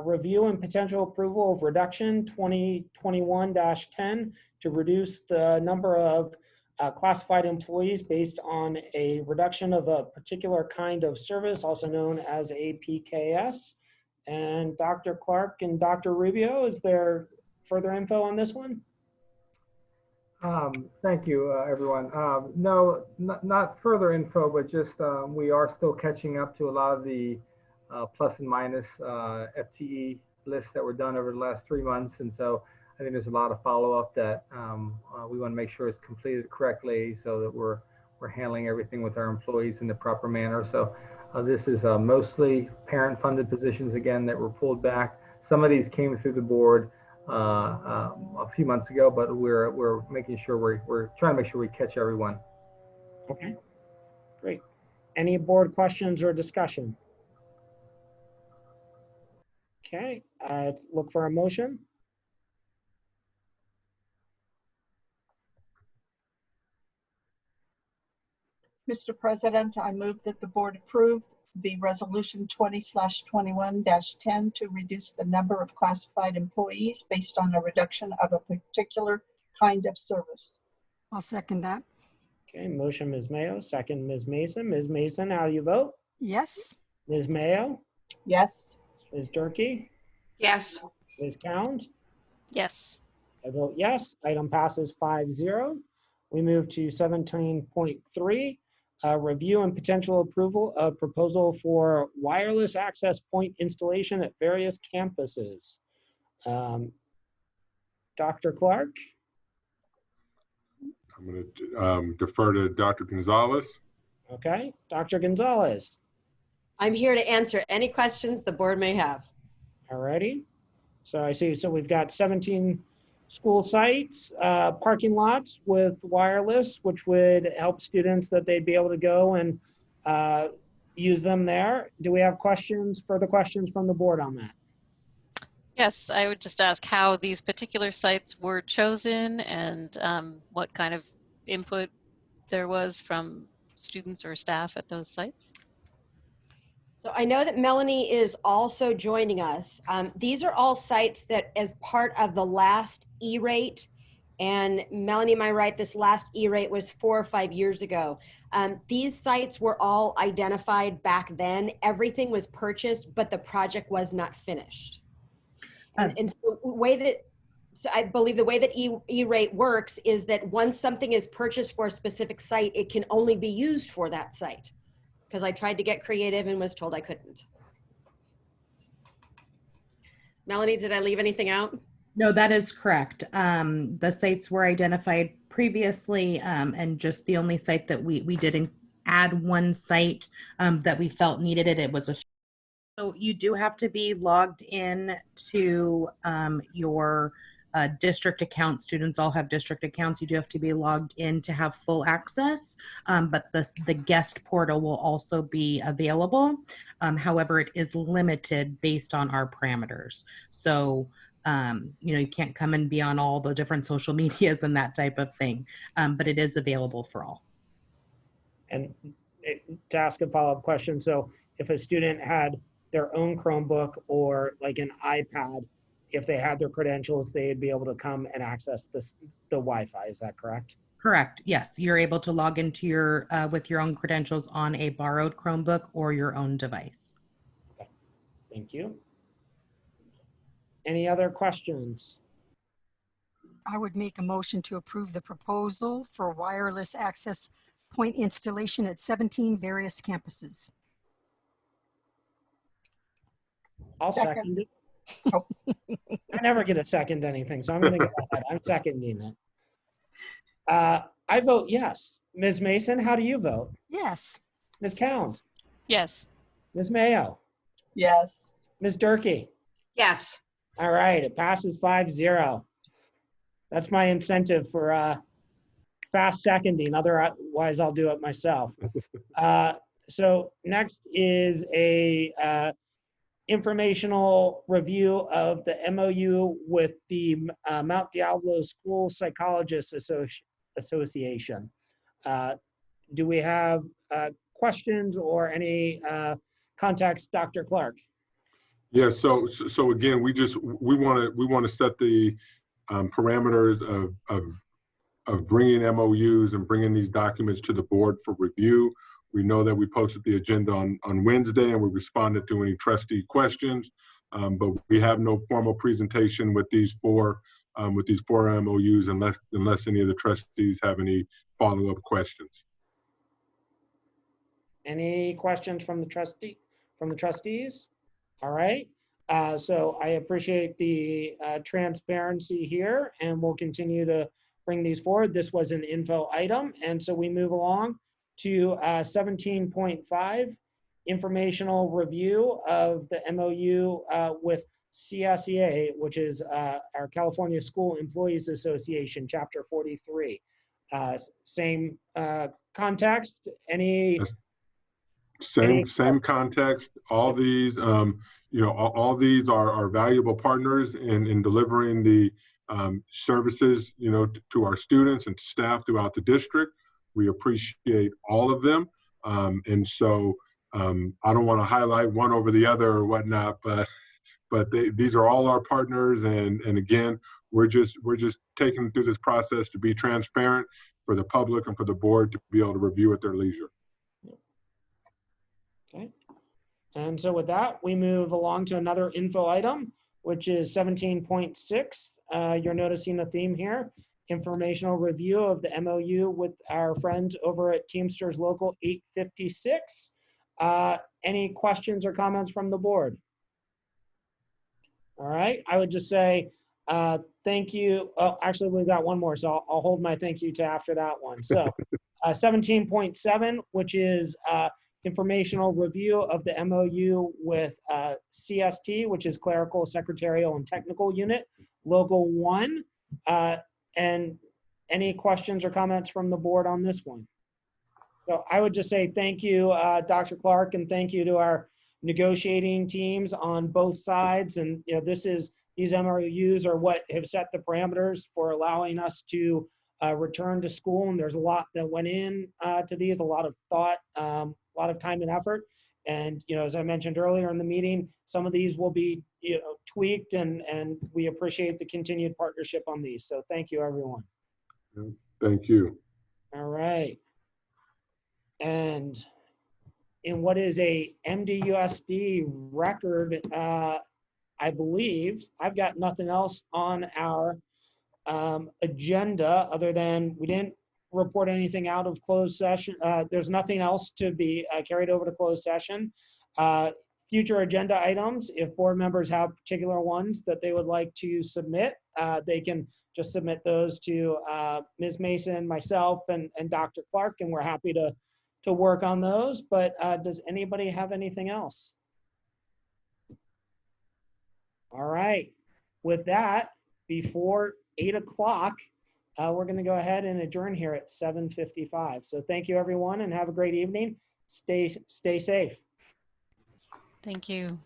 Review and potential approval of reduction 2021-10 to reduce the number of classified employees based on a reduction of a particular kind of service, also known as a PKS. And Dr. Clark and Dr. Rubio, is there further info on this one? Thank you, everyone. No, not further info, but just we are still catching up to a lot of the plus and minus FTE lists that were done over the last 3 months. And so I think there's a lot of follow-up that we want to make sure is completed correctly so that we're handling everything with our employees in the proper manner. So this is mostly parent-funded positions, again, that were pulled back. Some of these came through the board a few months ago, but we're making sure we're trying to make sure we catch everyone. Okay, great. Any board questions or discussion? Okay, look for a motion. Mr. President, I move that the board approve the resolution 20/21-10 to reduce the number of classified employees based on a reduction of a particular kind of service. I'll second that. Okay, motion Ms. Mayo, second Ms. Mason. Ms. Mason, how do you vote? Yes. Ms. Mayo? Yes. Ms. Durkee? Yes. Ms. Cowan? Yes. I vote yes. Item passes 5-0. We move to 17.3. Review and potential approval of proposal for wireless access point installation at various campuses. Dr. Clark? I'm going to defer to Dr. Gonzalez. Okay, Dr. Gonzalez. I'm here to answer any questions the board may have. Alrighty. So I see, so we've got 17 school sites, parking lots with wireless, which would help students that they'd be able to go and use them there. Do we have questions, further questions from the board on that? Yes, I would just ask how these particular sites were chosen and what kind of input there was from students or staff at those sites. So I know that Melanie is also joining us. These are all sites that as part of the last E-rate, and Melanie, am I right, this last E-rate was 4 or 5 years ago. These sites were all identified back then. Everything was purchased, but the project was not finished. And so I believe the way that E-rate works is that once something is purchased for a specific site, it can only be used for that site. Because I tried to get creative and was told I couldn't. Melanie, did I leave anything out? No, that is correct. The sites were identified previously, and just the only site that we didn't add one site that we felt needed it. It was a. So you do have to be logged in to your district account. Students all have district accounts. You do have to be logged in to have full access, but the guest portal will also be available. However, it is limited based on our parameters. So, you can't come and be on all the different social medias and that type of thing, but it is available for all. And to ask a follow-up question, so if a student had their own Chromebook or like an iPad, if they had their credentials, they'd be able to come and access the Wi-Fi. Is that correct? Correct. Yes, you're able to log into your with your own credentials on a borrowed Chromebook or your own device. Okay. Thank you. Any other questions? I would make a motion to approve the proposal for wireless access point installation at 17 various campuses. I'll second it. Oh. I never get a second anything, so I'm going to go ahead. I'm seconding it. I vote yes. Ms. Mason, how do you vote? Yes. Ms. Cowan? Yes. Ms. Mayo? Yes. Ms. Durkee? Yes. All right, it passes 5-0. That's my incentive for fast seconding, otherwise I'll do it myself. So next is a informational review of the MOU with the Mount Diablo School Psychologists Association. Do we have questions or any context, Dr. Clark? Yeah, so again, we want to set the parameters of bringing MOUs and bringing these documents to the board for review. We know that we posted the agenda on Wednesday and we responded to any trustee questions, but we have no formal presentation with these four MOUs unless any of the trustees have any follow-up questions. Any questions from the trustees? All right. So I appreciate the transparency here, and we'll continue to bring these forward. This was an info item, and so we move along to 17.5, informational review of the MOU with CSEA, which is our California School Employees Association, Chapter 43. Same context. Any? Same context. All these, all these are valuable partners in delivering the services, to our students and staff throughout the district. We appreciate all of them, and so I don't want to highlight one over the other or whatnot, but these are all our partners, and again, we're just taking them through this process to be transparent for the public and for the board to be able to review at their leisure. Okay. And so with that, we move along to another info item, which is 17.6. You're noticing a theme here, informational review of the MOU with our friends over at Teamsters Local 856. Any questions or comments from the board? All right, I would just say thank you. Oh, actually, we've got one more, so I'll hold my thank you to after that one. So 17.7, which is informational review of the MOU with CST, which is Clerical, Secretarial, and Technical Unit, Local 1. And any questions or comments from the board on this one? So I would just say thank you, Dr. Clark, and thank you to our negotiating teams on both sides. And these MOUs are what have set the parameters for allowing us to return to school. And there's a lot that went in to these, a lot of thought, a lot of time and effort. And as I mentioned earlier in the meeting, some of these will be tweaked, and we appreciate the continued partnership on these. So thank you, everyone. Thank you. All right. And in what is a MDUSD record, I believe I've got nothing else on our agenda other than we didn't report anything out of closed session. There's nothing else to be carried over to closed session. Future agenda items, if board members have particular ones that they would like to submit, they can just submit those to Ms. Mason, myself, and Dr. Clark, and we're happy to work on those. But does anybody have anything else? All right. With that, before 8 o'clock, we're going to go ahead and adjourn here at 7:55. So thank you, everyone, and have a great evening. Stay safe. Thank you.